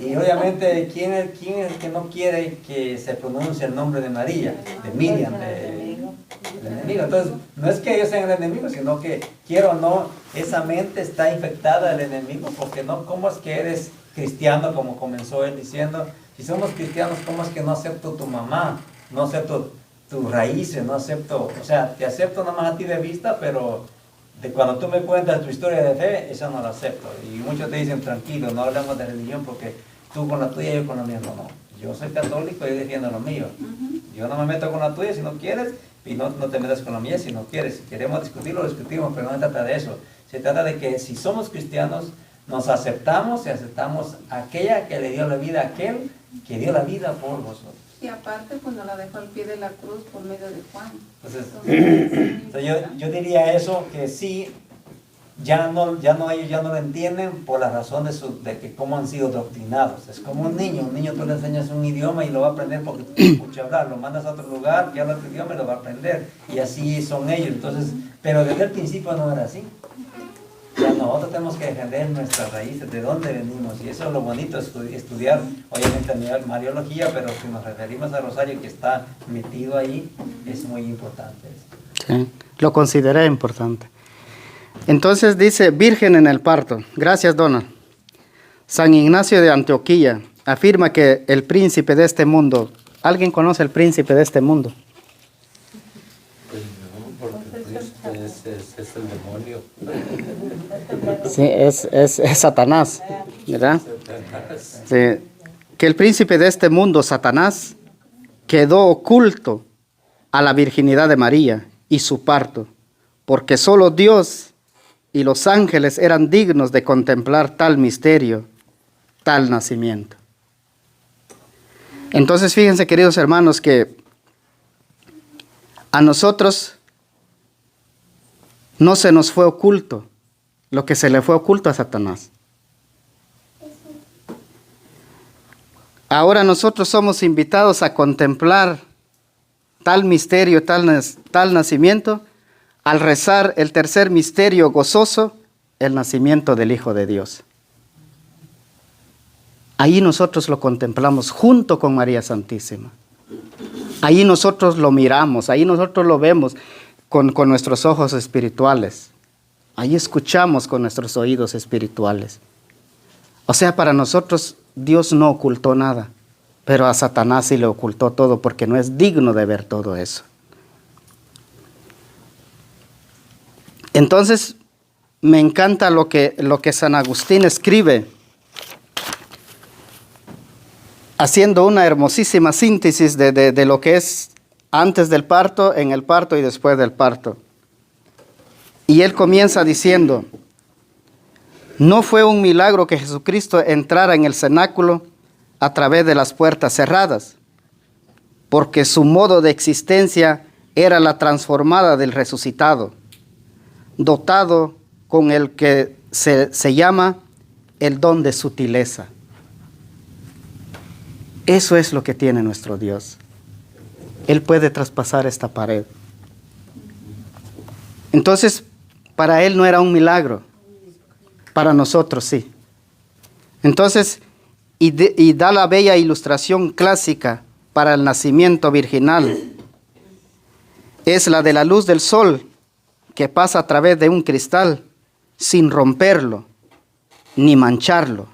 Speaker 2: Y obviamente, ¿quién es el que no quiere que se pronuncie el nombre de María? De Miriam, el enemigo. Entonces, no es que ellos sean el enemigo, sino que, quiero o no, esa mente está infectada del enemigo, porque no, ¿cómo es que eres cristiano? Como comenzó él diciendo, si somos cristianos, ¿cómo es que no acepto tu mamá? No acepto tus raíces, no acepto, o sea, te acepto nomás a ti de vista, pero de cuando tú me cuentas tu historia de fe, esa no la acepto. Y muchos te dicen, tranquilo, no hablamos de religión porque tú con la tuya y yo con la mía. No, yo soy católico y yo defiendo lo mío. Yo no me meto con la tuya si no quieres, y no te metas con la mía si no quieres. Si queremos discutirlo, discutimos, pero no se trata de eso. Se trata de que si somos cristianos, nos aceptamos y aceptamos a aquella que le dio la vida, a aquel que dio la vida por vosotros.
Speaker 6: Y aparte, pues nos la dejó al pie de la cruz por medio de Juan.
Speaker 2: Entonces, yo diría eso, que sí, ellos ya no lo entienden por la razón de que cómo han sido doctrinados. Es como un niño tú le enseñas un idioma y lo va a aprender porque tú te escuchas hablar, lo mandas a otro lugar que habla otro idioma y lo va a aprender. Y así son ellos. Entonces, pero desde el principio no era así. Ya nosotros tenemos que defender nuestras raíces, de dónde venimos, y eso es lo bonito, estudiar, obviamente a nivel mariología, pero si nos referimos a Rosario, que está metido ahí, es muy importante.
Speaker 1: Sí, lo consideré importante. Entonces dice, virgen en el parto. Gracias, Donald. San Ignacio de Antioquía afirma que el príncipe de este mundo, ¿alguien conoce el príncipe de este mundo?
Speaker 5: Pues no, porque es el demonio.
Speaker 1: Sí, es Satanás, ¿verdad? Sí, que el príncipe de este mundo, Satanás, quedó oculto a la virginidad de María y su parto, porque solo Dios y los ángeles eran dignos de contemplar tal misterio, tal nacimiento. Entonces, fíjense, queridos hermanos, que a nosotros no se nos fue oculto lo que se le fue oculto a Satanás. Ahora nosotros somos invitados a contemplar tal misterio, tal nacimiento, al rezar el tercer misterio gozoso, el nacimiento del Hijo de Dios. Ahí nosotros lo contemplamos junto con María Santísima. Ahí nosotros lo miramos, ahí nosotros lo vemos con nuestros ojos espirituales. Ahí escuchamos con nuestros oídos espirituales. O sea, para nosotros Dios no ocultó nada, pero a Satanás sí le ocultó todo porque no es digno de ver todo eso. Entonces, me encanta lo que San Agustín escribe, haciendo una hermosísima síntesis de lo que es antes del parto, en el parto y después del parto. Y él comienza diciendo, no fue un milagro que Jesucristo entrara en el cenáculo a través de las puertas cerradas, porque su modo de existencia era la transformada del resucitado, dotado con el que se llama el don de sutileza. Eso es lo que tiene nuestro Dios. Él puede traspasar esta pared. Entonces, para él no era un milagro. Para nosotros sí. Entonces, y da la bella ilustración clásica para el nacimiento virginal. Es la de la luz del sol que pasa a través de un cristal sin romperlo ni mancharlo.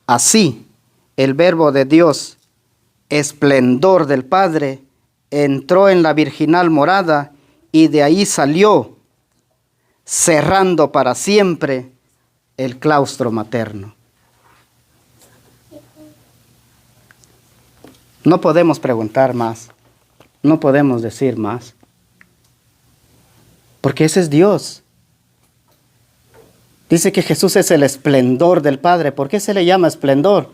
Speaker 1: Así, el Verbo de Dios, esplendor del Padre, entró en la virginal morada y de ahí salió, cerrando para siempre el claustro materno. No podemos preguntar más, no podemos decir más, porque ese es Dios. Dice que Jesús es el esplendor del Padre. ¿Por qué se le llama esplendor?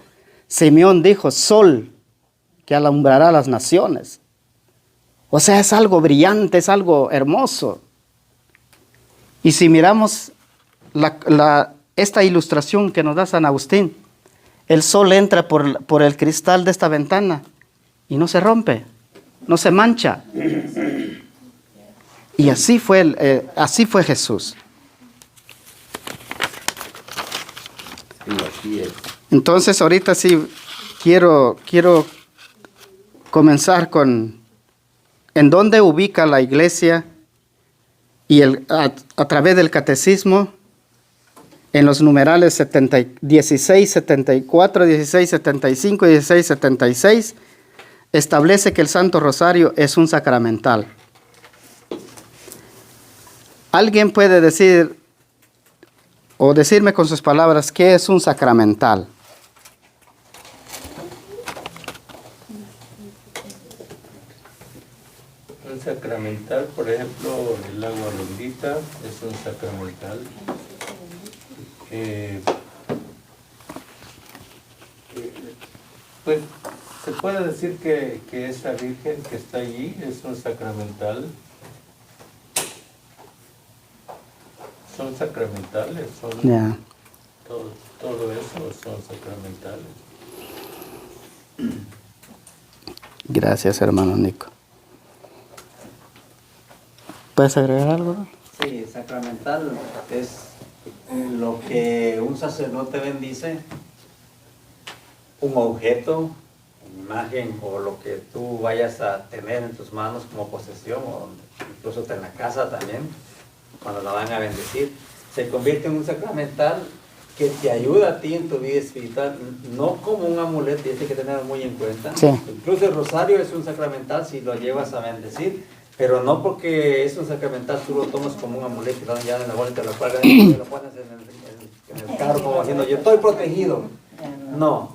Speaker 1: Simeón dijo, sol que alumbrará las naciones. O sea, es algo brillante, es algo hermoso. Y si miramos esta ilustración que nos da San Agustín, el sol entra por el cristal de esta ventana y no se rompe, no se mancha. Y así fue Jesús. Entonces ahorita sí quiero comenzar con en dónde ubica la iglesia y a través del catecismo en los numerales 16, 74, 16, 75 y 16, 76 establece que el Santo Rosario es un sacramental. ¿Alguien puede decir o decirme con sus palabras qué es un sacramental?
Speaker 5: Un sacramental, por ejemplo, el agua bendita es un sacramental. Pues se puede decir que esa Virgen que está allí es un sacramental. Son sacramentales, son
Speaker 1: Ya.
Speaker 5: todo eso son sacramentales.
Speaker 1: Gracias, hermano Nico. ¿Puedes agregar algo?
Speaker 2: Sí, sacramental es lo que un sacerdote bendice, un objeto, una imagen o lo que tú vayas a tener en tus manos como posesión o incluso en la casa también, cuando la van a bendecir, se convierte en un sacramental que te ayuda a ti en tu vida espiritual, no como un amuleto, y hay que tenerlo muy en cuenta.
Speaker 1: Sí.
Speaker 2: Incluso el rosario es un sacramental si lo llevas a bendecir, pero no porque es un sacramental tú lo tomas como un amuleto y lo dan ya en la bolsa y te lo cuelgas y lo pones en el carro como haciendo yo estoy protegido. No.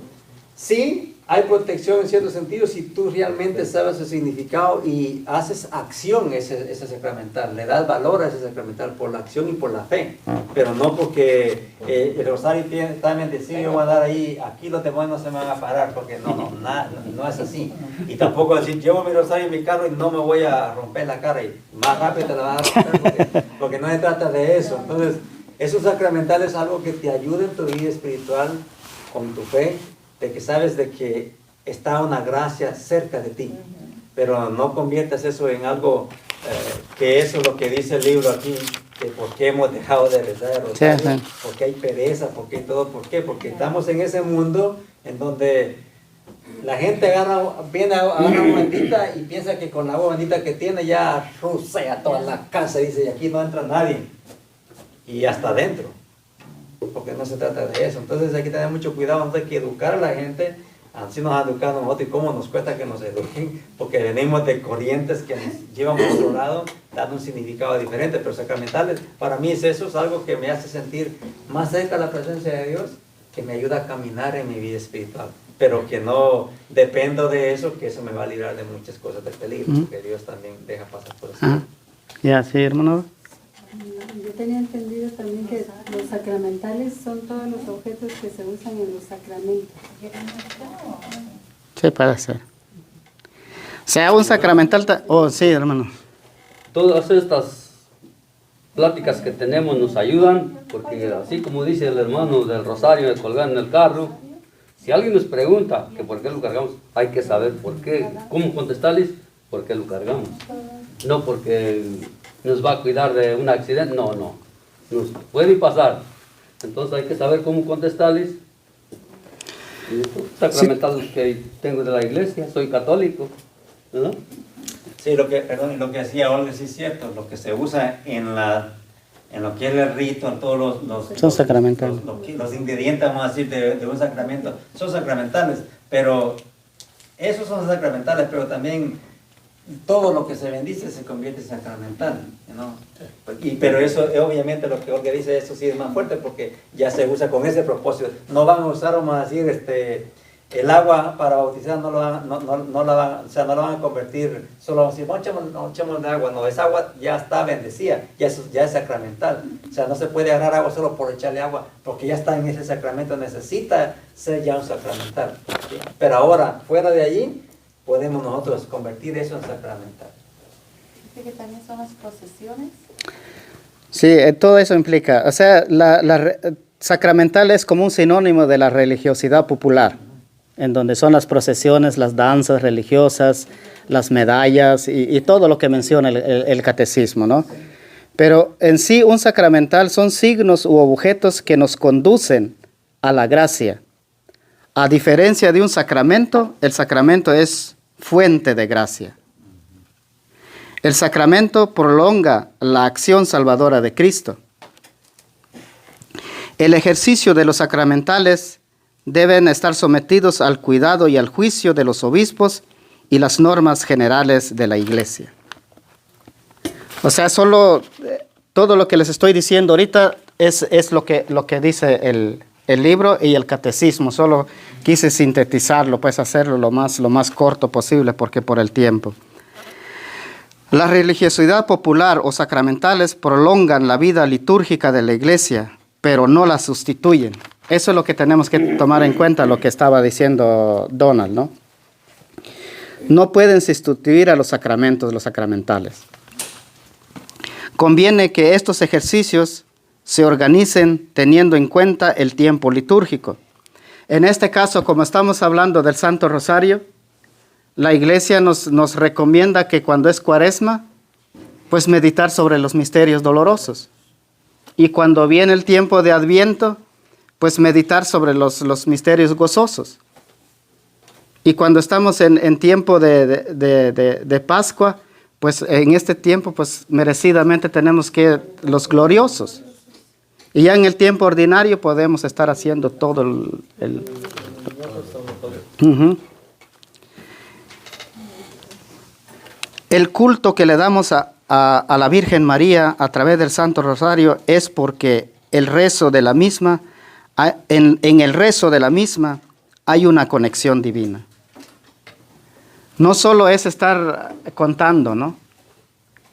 Speaker 2: Sí, hay protección en cierto sentido si tú realmente sabes el significado y haces acción ese sacramental, le das valor a ese sacramental por la acción y por la fe, pero no porque el rosario está bendecido, yo voy a dar ahí, aquí los demonios no se me van a parar, porque no es así. Y tampoco decir, llevo mi rosario en mi carro y no me voy a romper la cara y más rápido te la vas a romper porque no se trata de eso. Entonces, esos sacramentales es algo que te ayuda en tu vida espiritual con tu fe, de que sabes de que está una gracia cerca de ti, pero no conviertas eso en algo que eso es lo que dice el libro aquí, que por qué hemos dejado de rezar,
Speaker 1: Sí.
Speaker 2: porque hay pereza, porque hay todo, ¿por qué? Porque estamos en ese mundo en donde la gente viene a agua bendita y piensa que con la agua bendita que tiene ya rusea toda la casa, dice, y aquí no entra nadie, y hasta adentro, porque no se trata de eso. Entonces hay que tener mucho cuidado, no hay que educar a la gente, así nos han educado nosotros y cómo nos cuesta que nos eduquen, porque venimos de corrientes que nos llevan por otro lado, dando un significado diferente, pero sacramentales, para mí eso es algo que me hace sentir más cerca de la presencia de Dios, que me ayuda a caminar en mi vida espiritual, pero que no dependo de eso, que eso me va a librar de muchas cosas de peligro, porque Dios también deja pasar por eso.
Speaker 1: Ah, ya, sí, hermano.
Speaker 7: Yo tenía entendido también que los sacramentales son todos los objetos que se usan en los sacramentos.
Speaker 1: Sí, puede ser. Sea un sacramental... sí, hermano.
Speaker 4: Todas estas pláticas que tenemos nos ayudan, porque así como dice el hermano del rosario de colgar en el carro, si alguien nos pregunta que por qué lo cargamos, hay que saber por qué, cómo contestarles por qué lo cargamos. No porque nos va a cuidar de un accidente, no, nos puede pasar. Entonces hay que saber cómo contestarles. Y estos sacramentales que tengo de la iglesia, soy católico, ¿no?
Speaker 2: Sí, lo que decía Olga sí es cierto, lo que se usa en lo que es el rito, en todos
Speaker 1: Son sacramentales.
Speaker 2: los ingredientes, vamos a decir, de un sacramento, son sacramentales, pero esos son sacramentales, pero también todo lo que se bendice se convierte en sacramental, ¿no? Pero eso, obviamente, lo que Olga dice, eso sí es más fuerte porque ya se usa con ese propósito. No van a usar, vamos a decir, el agua para bautizar, no la van a convertir, solo vamos a decir, no echemos de agua, no, esa agua ya está bendecida, ya es sacramental. O sea, no se puede agarrar agua solo por echarle agua, porque ya está en ese sacramento, necesita ser ya un sacramental, ¿sí? Pero ahora, fuera de allí, podemos nosotros convertir eso en sacramental.
Speaker 6: Dice que también son las procesiones.
Speaker 1: Sí, todo eso implica, o sea, sacramental es como un sinónimo de la religiosidad popular, en donde son las procesiones, las danzas religiosas, las medallas y todo lo que menciona el catecismo, ¿no? Pero en sí un sacramental son signos u objetos que nos conducen a la gracia. A diferencia de un sacramento, el sacramento es fuente de gracia. El sacramento prolonga la acción salvadora de Cristo. El ejercicio de los sacramentales deben estar sometidos al cuidado y al juicio de los obispos y las normas generales de la Iglesia. O sea, solo todo lo que les estoy diciendo ahorita es lo que dice el libro y el catecismo. Solo quise sintetizarlo, pues hacerlo lo más corto posible porque por el tiempo. La religiosidad popular o sacramentales prolongan la vida litúrgica de la Iglesia, pero no la sustituyen. Eso es lo que tenemos que tomar en cuenta, lo que estaba diciendo Donald, ¿no? No pueden sustituir a los sacramentos, los sacramentales. Conviene que estos ejercicios se organicen teniendo en cuenta el tiempo litúrgico. En este caso, como estamos hablando del Santo Rosario, la Iglesia nos recomienda que cuando es Cuaresma, pues meditar sobre los misterios dolorosos. Y cuando viene el tiempo de Adviento, pues meditar sobre los misterios gozosos. Y cuando estamos en tiempo de Pascua, pues en este tiempo, pues merecidamente tenemos que los gloriosos. Y ya en el tiempo ordinario podemos estar haciendo todo El culto que le damos a la Virgen María a través del Santo Rosario es porque el rezo de la misma, en el rezo de la misma hay una conexión divina. No solo es estar contando, ¿no?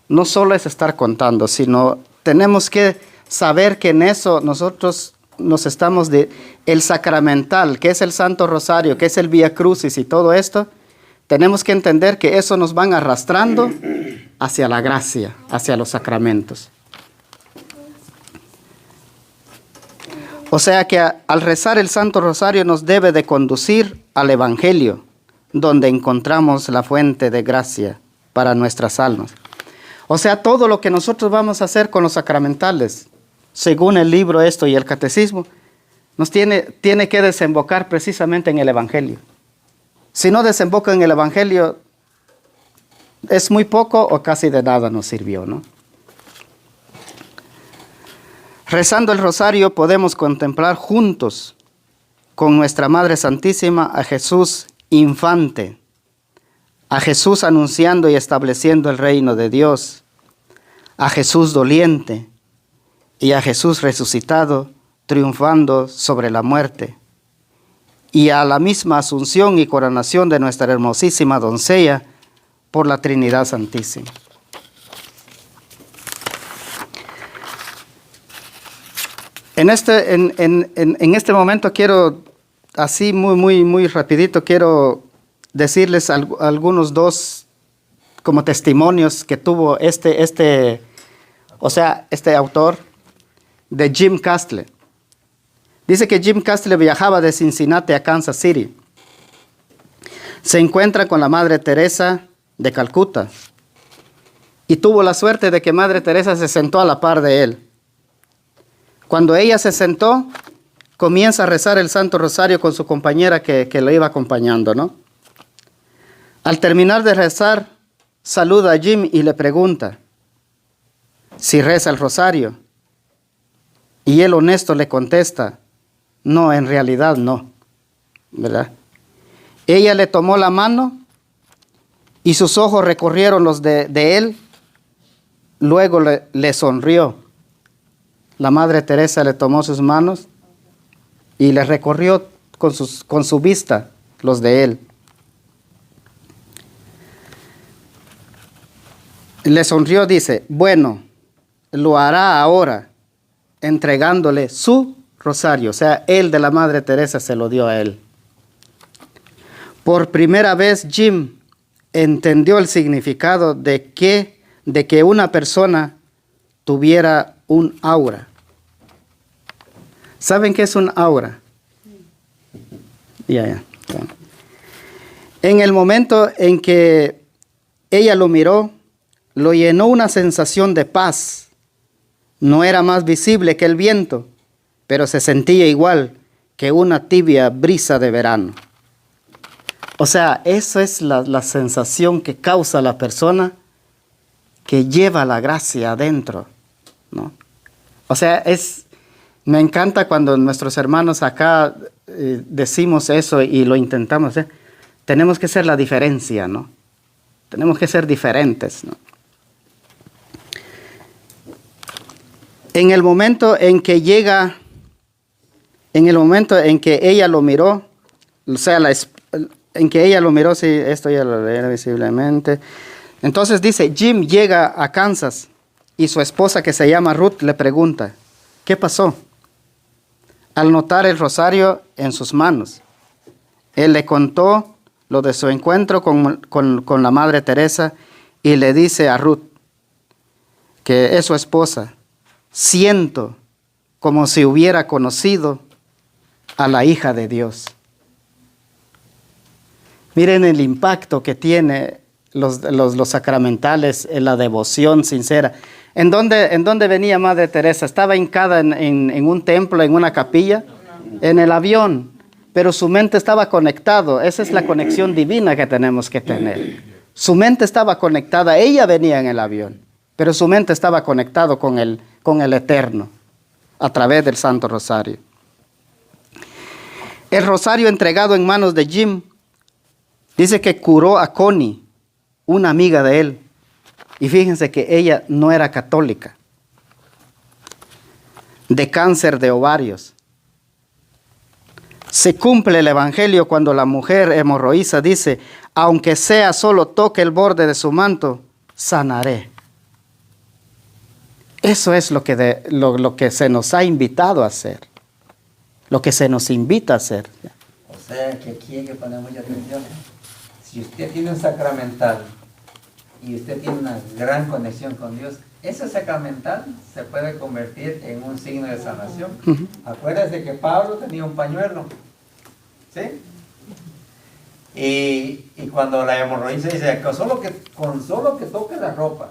Speaker 1: No solo es estar contando, sino tenemos que saber que en eso nosotros nos estamos el sacramental, que es el Santo Rosario, que es el Vía Crucis y todo esto, tenemos que entender que eso nos van arrastrando hacia la gracia, hacia los sacramentos. O sea que al rezar el Santo Rosario nos debe de conducir al Evangelio, donde encontramos la fuente de gracia para nuestras almas. O sea, todo lo que nosotros vamos a hacer con los sacramentales, según el libro esto y el catecismo, nos tiene que desembocar precisamente en el Evangelio. Si no desemboca en el Evangelio, es muy poco o casi de nada nos sirvió, ¿no? Rezando el rosario podemos contemplar juntos con nuestra Madre Santísima a Jesús infante, a Jesús anunciando y estableciendo el reino de Dios, a Jesús doliente y a Jesús resucitado triunfando sobre la muerte, y a la misma asunción y coronación de nuestra hermosísima doncella por la Trinidad Santísima. En este momento quiero, así muy rapidito, quiero decirles algunos dos como testimonios que tuvo este autor de Jim Castle. Dice que Jim Castle viajaba de Cincinnati a Kansas City. Se encuentra con la Madre Teresa de Calcuta y tuvo la suerte de que Madre Teresa se sentó a la par de él. Cuando ella se sentó, comienza a rezar el Santo Rosario con su compañera que lo iba acompañando, ¿no? Al terminar de rezar, saluda a Jim y le pregunta si reza el rosario. Y él honesto le contesta, no, en realidad no, ¿verdad? Ella le tomó la mano y sus ojos recorrieron los de él, luego le sonrió. La Madre Teresa le tomó sus manos y le recorrió con su vista los de él. Le sonrió, dice, bueno, lo hará ahora, entregándole su rosario. O sea, él de la Madre Teresa se lo dio a él. Por primera vez Jim entendió el significado de que una persona tuviera un aura. ¿Saben qué es un aura? Ya. En el momento en que ella lo miró, lo llenó una sensación de paz. No era más visible que el viento, pero se sentía igual que una tibia brisa de verano. O sea, eso es la sensación que causa la persona que lleva la gracia adentro, ¿no? O sea, me encanta cuando nuestros hermanos acá decimos eso y lo intentamos. Tenemos que ser la diferencia, ¿no? Tenemos que ser diferentes, ¿no? En el momento en que ella lo miró, o sea, en que ella lo miró, sí, esto ya lo leí visiblemente. Entonces dice, Jim llega a Kansas y su esposa, que se llama Ruth, le pregunta, ¿qué pasó? al notar el rosario en sus manos. Él le contó lo de su encuentro con la Madre Teresa y le dice a Ruth, que es su esposa, siento como si hubiera conocido a la hija de Dios. Miren el impacto que tiene los sacramentales, la devoción sincera. ¿En dónde venía Madre Teresa? ¿Estaba hincada en un templo, en una capilla? En el avión, pero su mente estaba conectado. Esa es la conexión divina que tenemos que tener. Su mente estaba conectada, ella venía en el avión, pero su mente estaba conectado con el Eterno a través del Santo Rosario. El rosario entregado en manos de Jim dice que curó a Connie, una amiga de él. Y fíjense que ella no era católica, de cáncer de ovarios. Se cumple el evangelio cuando la mujer hemorroísa dice, aunque sea solo toque el borde de su manto, sanaré. Eso es lo que se nos ha invitado a hacer, lo que se nos invita a hacer.
Speaker 2: O sea que aquí hay que poner mucha atención. Si usted tiene un sacramental y usted tiene una gran conexión con Dios, ese sacramental se puede convertir en un signo de sanación. Acuérdese que Pablo tenía un pañuelo, ¿sí? Y cuando la hemorroísa dice, con solo que toque la ropa.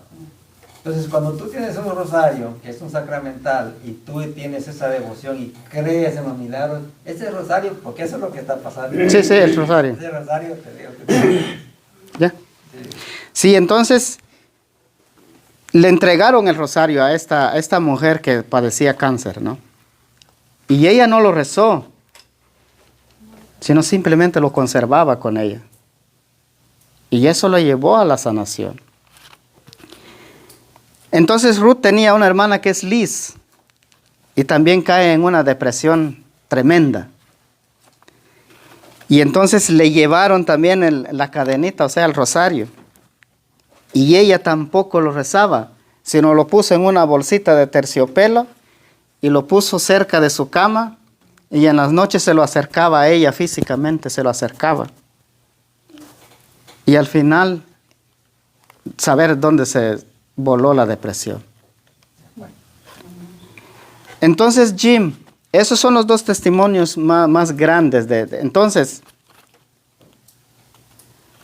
Speaker 2: Entonces, cuando tú tienes un rosario, que es un sacramental, y tú tienes esa devoción y crees en los milagros, ese rosario, porque eso es lo que está pasando.
Speaker 1: Sí, el rosario.
Speaker 2: Ese rosario, te digo que
Speaker 1: ¿Ya? Sí, entonces le entregaron el rosario a esta mujer que padecía cáncer, ¿no? Y ella no lo rezó, sino simplemente lo conservaba con ella. Y eso lo llevó a la sanación. Entonces Ruth tenía una hermana que es Liz y también cae en una depresión tremenda. Y entonces le llevaron también la cadenita, o sea, el rosario. Y ella tampoco lo rezaba, sino lo puso en una bolsita de terciopelo y lo puso cerca de su cama y en las noches se lo acercaba a ella físicamente, se lo acercaba. Y al final, saber dónde se voló la depresión. Entonces, Jim, esos son los dos testimonios más grandes. Entonces,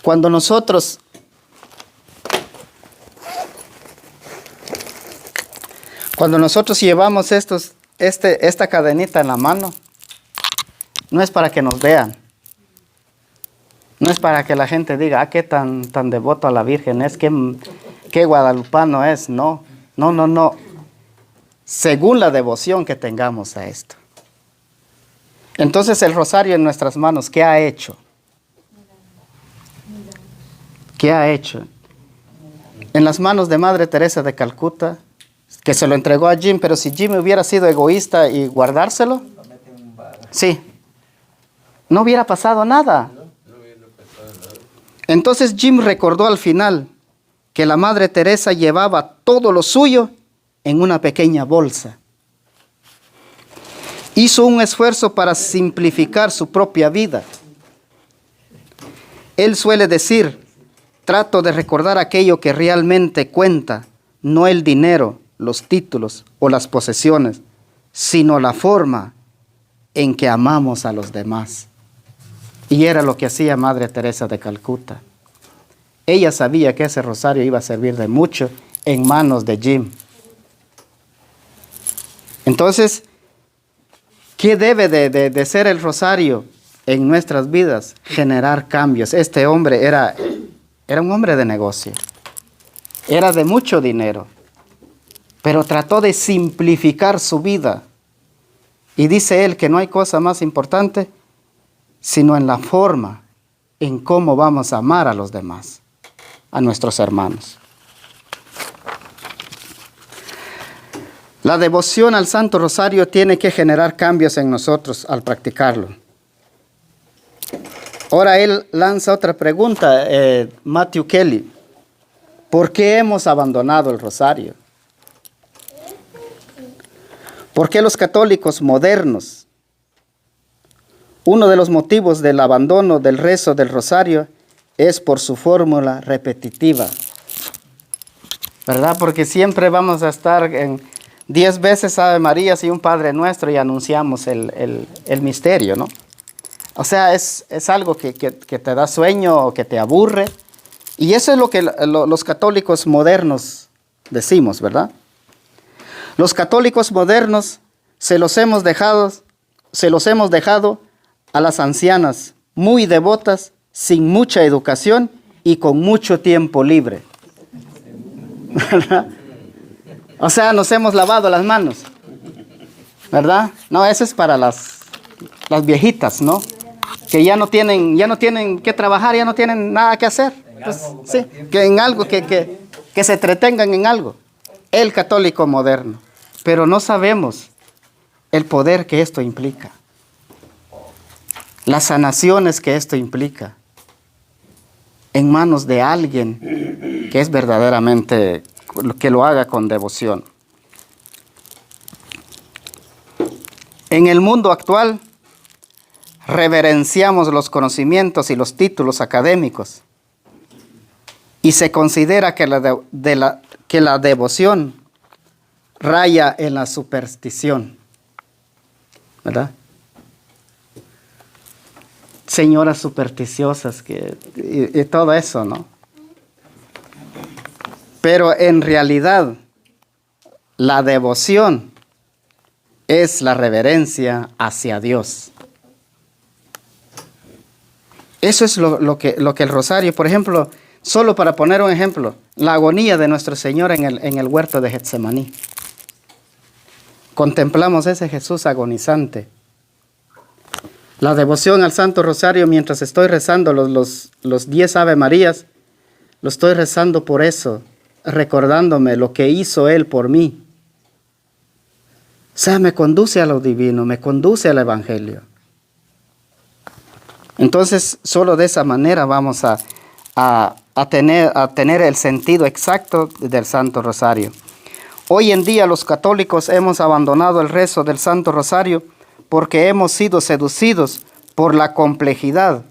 Speaker 1: cuando nosotros llevamos esta cadenita en la mano, no es para que nos vean. No es para que la gente diga, qué tan devoto a la Virgen es, qué guadalupano es. No. Según la devoción que tengamos a esto. Entonces el rosario en nuestras manos, ¿qué ha hecho? ¿Qué ha hecho? En las manos de Madre Teresa de Calcuta, que se lo entregó a Jim, pero si Jim hubiera sido egoísta y guardárselo, sí, no hubiera pasado nada. Entonces Jim recordó al final que la Madre Teresa llevaba todo lo suyo en una pequeña bolsa. Hizo un esfuerzo para simplificar su propia vida. Él suele decir, trato de recordar aquello que realmente cuenta, no el dinero, los títulos o las posesiones, sino la forma en que amamos a los demás. Y era lo que hacía Madre Teresa de Calcuta. Ella sabía que ese rosario iba a servir de mucho en manos de Jim. Entonces, ¿qué debe de ser el rosario en nuestras vidas? Generar cambios. Este hombre era un hombre de negocio. Era de mucho dinero. Pero trató de simplificar su vida. Y dice él que no hay cosa más importante sino en la forma en cómo vamos a amar a los demás, a nuestros hermanos. La devoción al Santo Rosario tiene que generar cambios en nosotros al practicarlo. Ahora él lanza otra pregunta, Matthew Kelly. ¿Por qué hemos abandonado el rosario? ¿Por qué los católicos modernos Uno de los motivos del abandono del rezo del rosario es por su fórmula repetitiva, ¿verdad? Porque siempre vamos a estar en 10 veces Ave Marías y un Padre Nuestro y anunciamos el misterio, ¿no? O sea, es algo que te da sueño o que te aburre. Y eso es lo que los católicos modernos decimos, ¿verdad? Los católicos modernos se los hemos dejado a las ancianas muy devotas, sin mucha educación y con mucho tiempo libre. ¿Verdad? O sea, nos hemos lavado las manos, ¿verdad? No, eso es para las viejitas, ¿no? Que ya no tienen que trabajar, ya no tienen nada que hacer. Pues, sí, que en algo, que se entretengan en algo. El católico moderno. Pero no sabemos el poder que esto implica. Las sanaciones que esto implica. En manos de alguien que es verdaderamente, que lo haga con devoción. En el mundo actual, reverenciamos los conocimientos y los títulos académicos y se considera que la devoción raya en la superstición, ¿verdad? Señoras supersticiosas y todo eso, ¿no? Pero en realidad la devoción es la reverencia hacia Dios. Eso es lo que el rosario, por ejemplo, solo para poner un ejemplo, la agonía de nuestro Señor en el huerto de Getsemaní. Contemplamos ese Jesús agonizante. La devoción al Santo Rosario, mientras estoy rezando los 10 Ave Marías, lo estoy rezando por eso, recordándome lo que hizo Él por mí. O sea, me conduce a lo divino, me conduce al Evangelio. Entonces, solo de esa manera vamos a tener el sentido exacto del Santo Rosario. Hoy en día los católicos hemos abandonado el rezo del Santo Rosario porque hemos sido seducidos por la complejidad,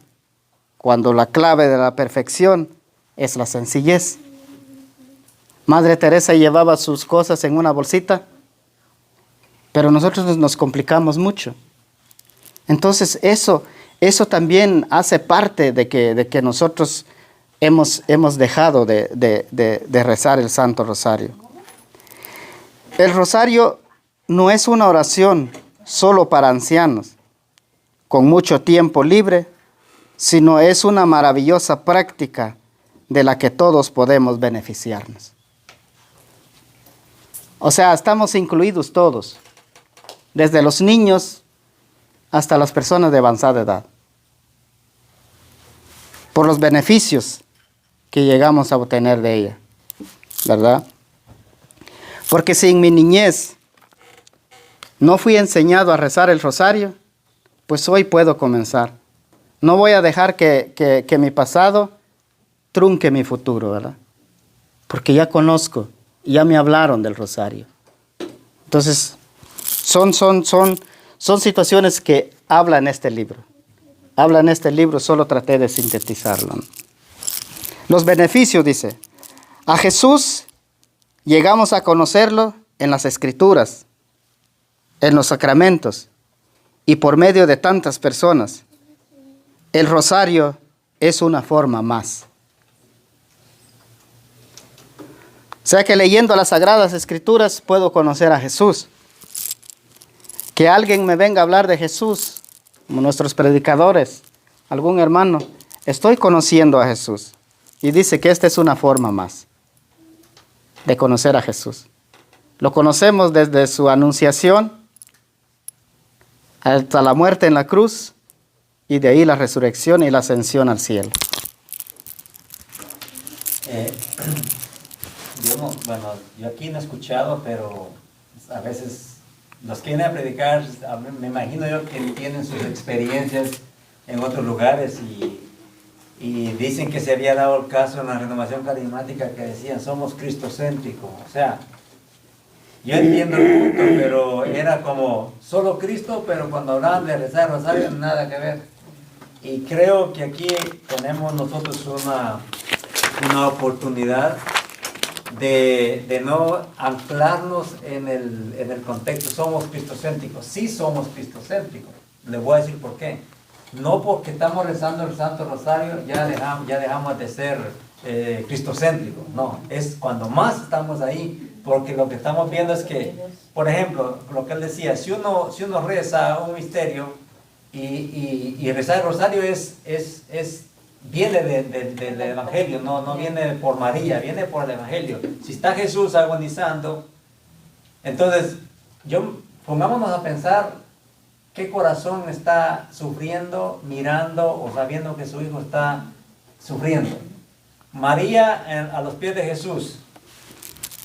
Speaker 1: cuando la clave de la perfección es la sencillez. Madre Teresa llevaba sus cosas en una bolsita, pero nosotros nos complicamos mucho. Entonces eso también hace parte de que nosotros hemos dejado de rezar el Santo Rosario. El rosario no es una oración solo para ancianos, con mucho tiempo libre, sino es una maravillosa práctica de la que todos podemos beneficiarnos. O sea, estamos incluidos todos, desde los niños hasta las personas de avanzada edad, por los beneficios que llegamos a obtener de ella, ¿verdad? Porque si en mi niñez no fui enseñado a rezar el rosario, pues hoy puedo comenzar. No voy a dejar que mi pasado trunque mi futuro, ¿verdad? Porque ya conozco, ya me hablaron del rosario. Entonces, son situaciones que habla en este libro. Habla en este libro, solo traté de sintetizarlo, ¿no? Los beneficios, dice, a Jesús llegamos a conocerlo en las Escrituras, en los sacramentos y por medio de tantas personas. El rosario es una forma más. O sea que leyendo las Sagradas Escrituras puedo conocer a Jesús. Que alguien me venga a hablar de Jesús, como nuestros predicadores, algún hermano, estoy conociendo a Jesús. Y dice que esta es una forma más de conocer a Jesús. Lo conocemos desde su anunciación hasta la muerte en la cruz y de ahí la resurrección y la ascensión al cielo.
Speaker 2: Yo aquí no he escuchado, pero a veces los que vienen a predicar, me imagino yo que tienen sus experiencias en otros lugares y dicen que se había dado el caso en la renovación carismática que decían somos cristocéntricos, o sea, Yo entiendo el punto, pero era como solo Cristo, pero cuando hablaban de rezar el rosario, nada que ver. Y creo que aquí tenemos nosotros una oportunidad de no anclarnos en el contexto. Somos cristocéntricos, sí somos cristocéntricos. Les voy a decir por qué. No porque estamos rezando el Santo Rosario ya dejamos de ser cristocéntricos. No, es cuando más estamos ahí, porque lo que estamos viendo es que, por ejemplo, lo que él decía, si uno reza un misterio y rezar el rosario viene del Evangelio, no viene por María, viene por el Evangelio. Si está Jesús agonizando, entonces pongámonos a pensar qué corazón está sufriendo, mirando o sabiendo que su hijo está sufriendo. María a los pies de Jesús.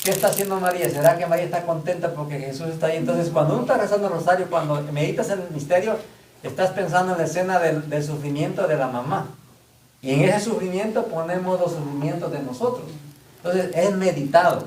Speaker 2: ¿Qué está haciendo María? ¿Será que María está contenta porque Jesús está ahí? Entonces, cuando uno está rezando el rosario, cuando meditas en el misterio, estás pensando en la escena del sufrimiento de la mamá. Y en ese sufrimiento ponemos los sufrimientos de nosotros. Entonces, es meditado.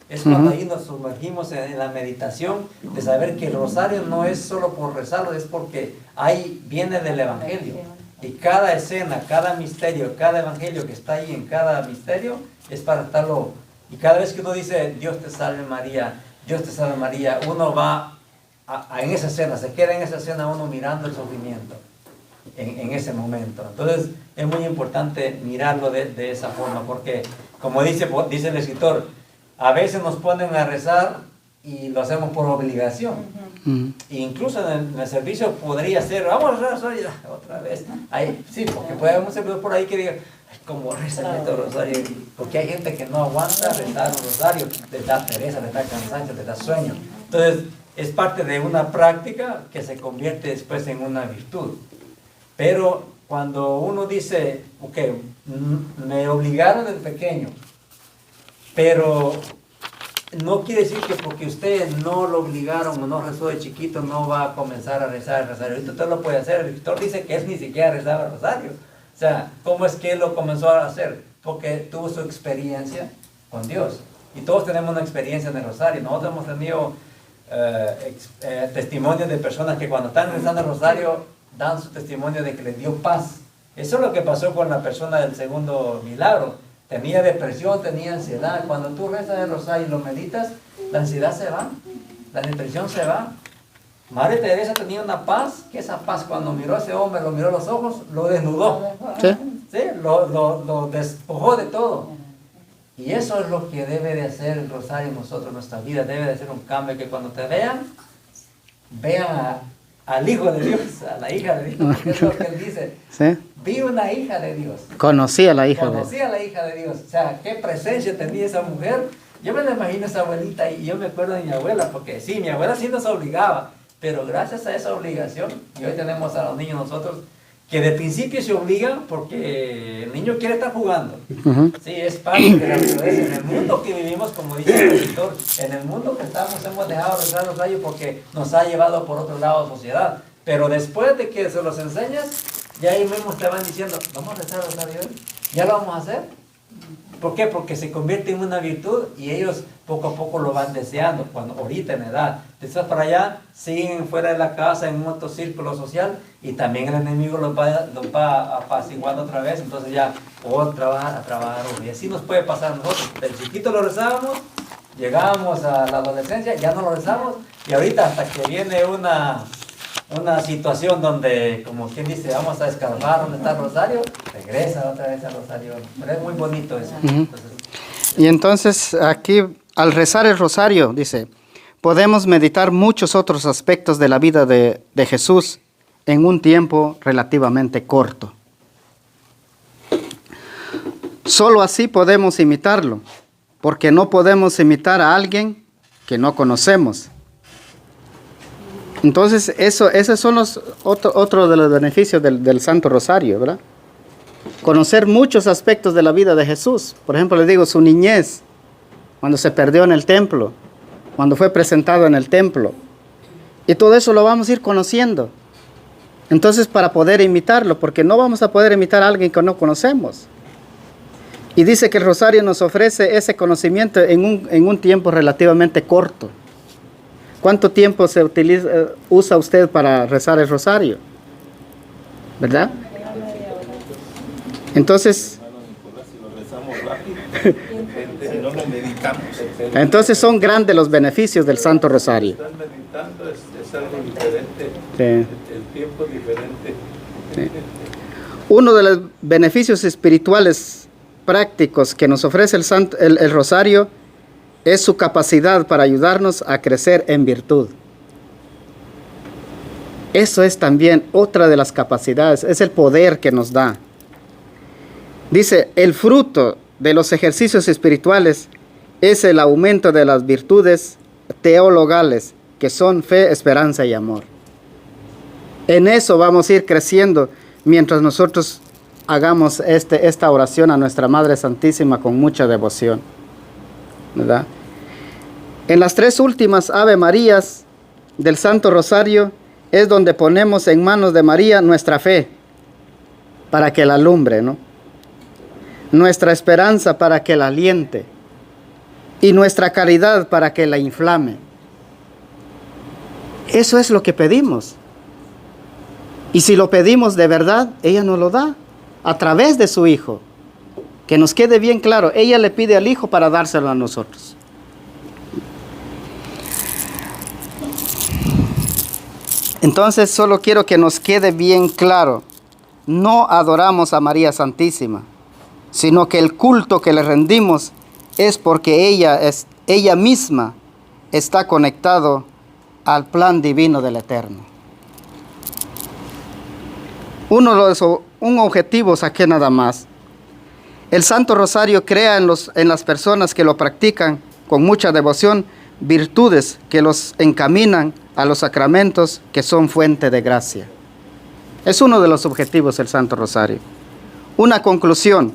Speaker 2: Es cuando ahí nos sumergimos en la meditación de saber que el rosario no es solo por rezarlo, es porque ahí viene del Evangelio. Y cada escena, cada misterio, cada evangelio que está ahí en cada misterio es para estarlo. Y cada vez que uno dice Dios te salve María, Dios te salve María, uno va en esa escena, se queda en esa escena uno mirando el sufrimiento en ese momento. Entonces es muy importante mirarlo de esa forma, porque como dice el escritor, a veces nos ponen a rezar y lo hacemos por obligación. Incluso en el servicio podría ser, vamos a rezar otra vez. Sí, porque puede haber un servidor por ahí que diga, como reza el rosario, porque hay gente que no aguanta rezar un rosario, les da pereza, les da cansancio, les da sueño. Entonces es parte de una práctica que se convierte después en una virtud. Pero cuando uno dice, ok, me obligaron desde pequeño, pero no quiere decir que porque usted no lo obligaron o no rezó de chiquito no va a comenzar a rezar el rosario. Ahorita usted lo puede hacer. El escritor dice que él ni siquiera rezaba el rosario. O sea, ¿cómo es que él lo comenzó a hacer? Porque tuvo su experiencia con Dios. Y todos tenemos una experiencia en el rosario. Nosotros hemos tenido testimonios de personas que cuando están rezando el rosario dan su testimonio de que les dio paz. Eso es lo que pasó con la persona del segundo milagro. Tenía depresión, tenía ansiedad. Cuando tú rezas el rosario y lo meditas, la ansiedad se va, la depresión se va. Madre Teresa tenía una paz, que esa paz cuando miró a ese hombre, lo miró a los ojos, lo desnudó.
Speaker 1: ¿Sí?
Speaker 2: ¿Sí? Lo despojó de todo. Y eso es lo que debe de hacer el rosario en nosotros, en nuestra vida. Debe de ser un cambio que cuando te vean al Hijo de Dios, a la hija de Dios. Es lo que él dice.
Speaker 1: ¿Sí?
Speaker 2: Vi una hija de Dios.
Speaker 1: Conocí a la hija de Dios.
Speaker 2: Conocí a la hija de Dios. O sea, qué presencia tenía esa mujer. Yo me la imagino esa abuelita y yo me acuerdo de mi abuela, porque sí, mi abuela sí nos obligaba, pero gracias a esa obligación, y hoy tenemos a los niños nosotros, que de principio se obligan porque el niño quiere estar jugando. Sí, es parte de la naturaleza. En el mundo que vivimos, como dice el escritor, en el mundo que estamos hemos dejado de rezar los rayos porque nos ha llevado por otro lado de sociedad. Pero después de que se los enseñas, ya ahí mismo te van diciendo, vamos a rezar los rayos, ya lo vamos a hacer. ¿Por qué? Porque se convierte en una virtud y ellos poco a poco lo van deseando, cuando ahorita en edad. Después para allá, siguen fuera de la casa en otro círculo social y también el enemigo los va apaciguando otra vez, entonces ya a trabajar. Y así nos puede pasar a nosotros. Del chiquito lo rezábamos, llegábamos a la adolescencia, ya no lo rezamos y ahorita hasta que viene una situación donde, como quien dice, vamos a escarbar donde está el rosario, regresa otra vez al rosario. Pero es muy bonito eso.
Speaker 1: Y entonces aquí, al rezar el rosario, dice, podemos meditar muchos otros aspectos de la vida de Jesús en un tiempo relativamente corto. Solo así podemos imitarlo, porque no podemos imitar a alguien que no conocemos. Entonces, esos son otro de los beneficios del Santo Rosario, ¿verdad? Conocer muchos aspectos de la vida de Jesús. Por ejemplo, les digo, su niñez, cuando se perdió en el templo, cuando fue presentado en el templo. Y todo eso lo vamos a ir conociendo. Entonces, para poder imitarlo, porque no vamos a poder imitar a alguien que no conocemos. Y dice que el rosario nos ofrece ese conocimiento en un tiempo relativamente corto. ¿Cuánto tiempo usa usted para rezar el rosario? ¿Verdad? Entonces, entonces son grandes los beneficios del Santo Rosario.
Speaker 5: Están meditando, es algo diferente.
Speaker 1: Sí.
Speaker 5: El tiempo es diferente.
Speaker 1: Sí. Uno de los beneficios espirituales prácticos que nos ofrece el rosario es su capacidad para ayudarnos a crecer en virtud. Eso es también otra de las capacidades, es el poder que nos da. Dice, el fruto de los ejercicios espirituales es el aumento de las virtudes teologales, que son fe, esperanza y amor. En eso vamos a ir creciendo mientras nosotros hagamos esta oración a nuestra Madre Santísima con mucha devoción, ¿verdad? En las 3 últimas Ave Marías del Santo Rosario es donde ponemos en manos de María nuestra fe para que la alumbre, ¿no? Nuestra esperanza para que la aliente y nuestra caridad para que la inflame. Eso es lo que pedimos. Y si lo pedimos de verdad, ella nos lo da a través de su Hijo. Que nos quede bien claro, ella le pide al Hijo para dárselo a nosotros. Entonces solo quiero que nos quede bien claro, no adoramos a María Santísima, sino que el culto que le rendimos es porque ella misma está conectado al plan divino del Eterno. Un objetivo saqué nada más. El Santo Rosario crea en las personas que lo practican con mucha devoción virtudes que los encaminan a los sacramentos que son fuente de gracia. Es uno de los objetivos del Santo Rosario. Una conclusión.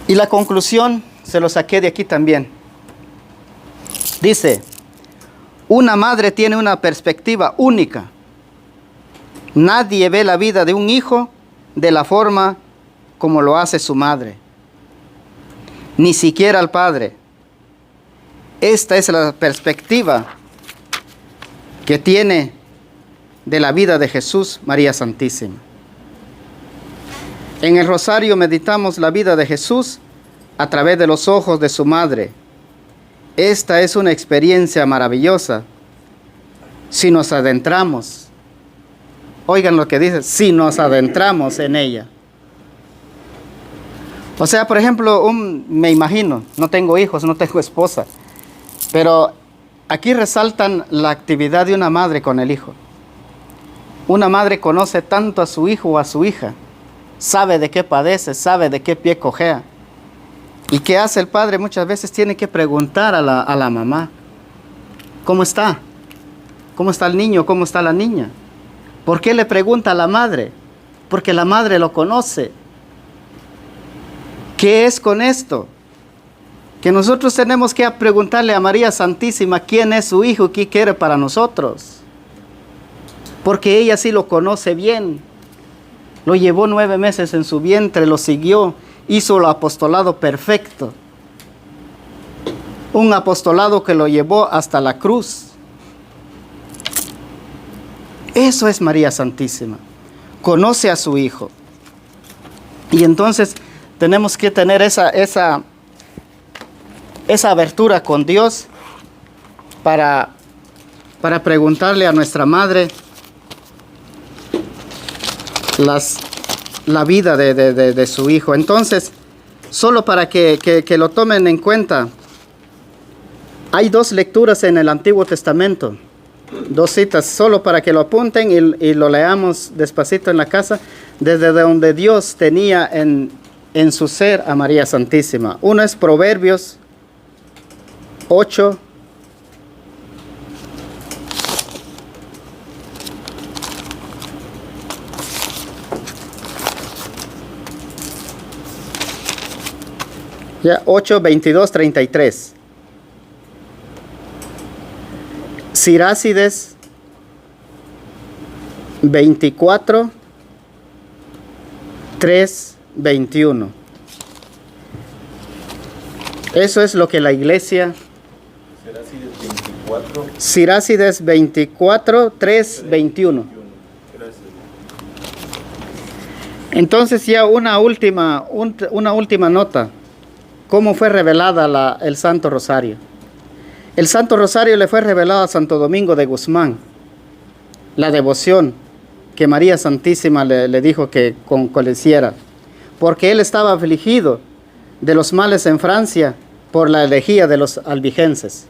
Speaker 1: Y la conclusión se lo saqué de aquí también. Dice, una madre tiene una perspectiva única. Nadie ve la vida de un hijo de la forma como lo hace su madre, ni siquiera el padre. Esta es la perspectiva que tiene de la vida de Jesús, María Santísima. En el rosario meditamos la vida de Jesús a través de los ojos de su madre. Esta es una experiencia maravillosa si nos adentramos. Oigan lo que dice, si nos adentramos en ella. O sea, por ejemplo, me imagino, no tengo hijos, no tengo esposa, pero aquí resaltan la actividad de una madre con el hijo. Una madre conoce tanto a su hijo o a su hija, sabe de qué padece, sabe de qué pie cojea. ¿Y qué hace el padre? Muchas veces tiene que preguntar a la mamá, ¿cómo está? ¿Cómo está el niño? ¿Cómo está la niña? ¿Por qué le pregunta a la madre? Porque la madre lo conoce. ¿Qué es con esto? Que nosotros tenemos que preguntarle a María Santísima quién es su hijo y qué quiere para nosotros. Porque ella sí lo conoce bien. Lo llevó 9 meses en su vientre, lo siguió, hizo el apostolado perfecto. Un apostolado que lo llevó hasta la cruz. Eso es María Santísima. Conoce a su hijo. Y entonces tenemos que tener esa abertura con Dios para preguntarle a nuestra madre la vida de su hijo. Entonces, solo para que lo tomen en cuenta, hay 2 lecturas en el Antiguo Testamento, 2 citas, solo para que lo apunten y lo leamos despacito en la casa, desde donde Dios tenía en su ser a María Santísima. Uno es Proverbios 8, ya 8, 22, 33. Sirácides 24, 3 21. Eso es lo que la iglesia... Sirácides 24, 3, 21. Entonces ya una última nota. ¿Cómo fue revelada el Santo Rosario? El Santo Rosario le fue revelado a Santo Domingo de Guzmán. La devoción que María Santísima le dijo que le hiciera. Porque él estaba afligido de los males en Francia por la herejía de los albigenses.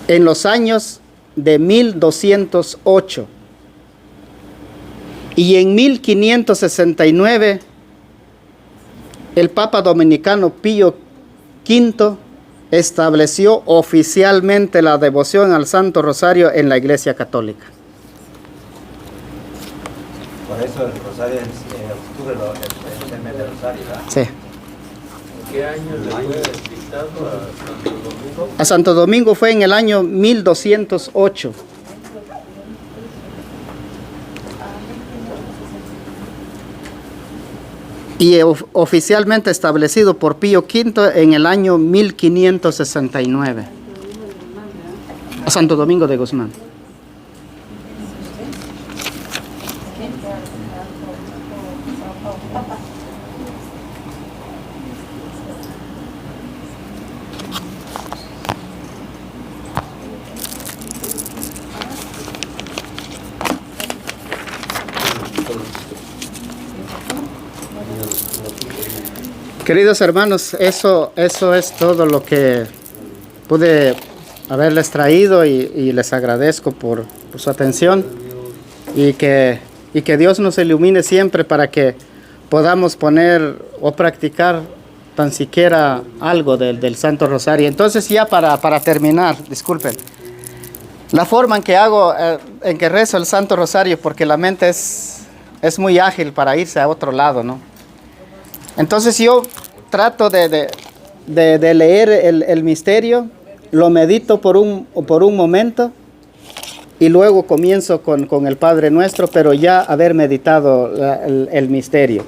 Speaker 1: En los años de 1208 y en 1569 el Papa Dominicano Pío V estableció oficialmente la devoción al Santo Rosario en la Iglesia Católica.
Speaker 2: Por eso el Rosario es octubre, el mes del Rosario, ¿verdad?
Speaker 1: Sí.
Speaker 5: ¿En qué año le fue dictado a Santo Domingo?
Speaker 1: A Santo Domingo fue en el año 1208. Y oficialmente establecido por Pío V en el año 1569. A Santo Domingo de Guzmán. Queridos hermanos, eso es todo lo que pude haberles traído y les agradezco por su atención y que Dios nos ilumine siempre para que podamos poner o practicar tan siquiera algo del Santo Rosario. Entonces ya para terminar, disculpen, la forma en que hago, en que rezo el Santo Rosario, porque la mente es muy ágil para irse a otro lado, ¿no? Entonces yo trato de leer el misterio, lo medito por un momento y luego comienzo con el Padre Nuestro, pero ya haber meditado el misterio.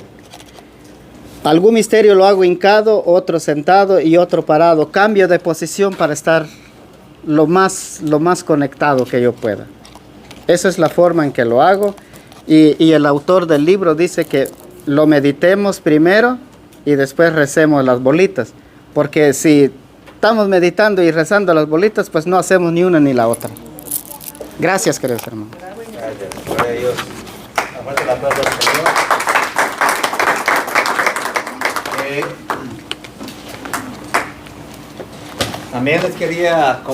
Speaker 1: Algún misterio lo hago hincado, otro sentado y otro parado. Cambio de posición para estar lo más conectado que yo pueda. Esa es la forma en que lo hago. Y el autor del libro dice que lo meditemos primero y después recemos las bolitas. Porque si estamos meditando y rezando las bolitas, pues no hacemos ni una ni la otra. Gracias, queridos hermanos.
Speaker 2: Gracias, gloria a Dios. Aparte la aplauso al Señor. También les quería comentar.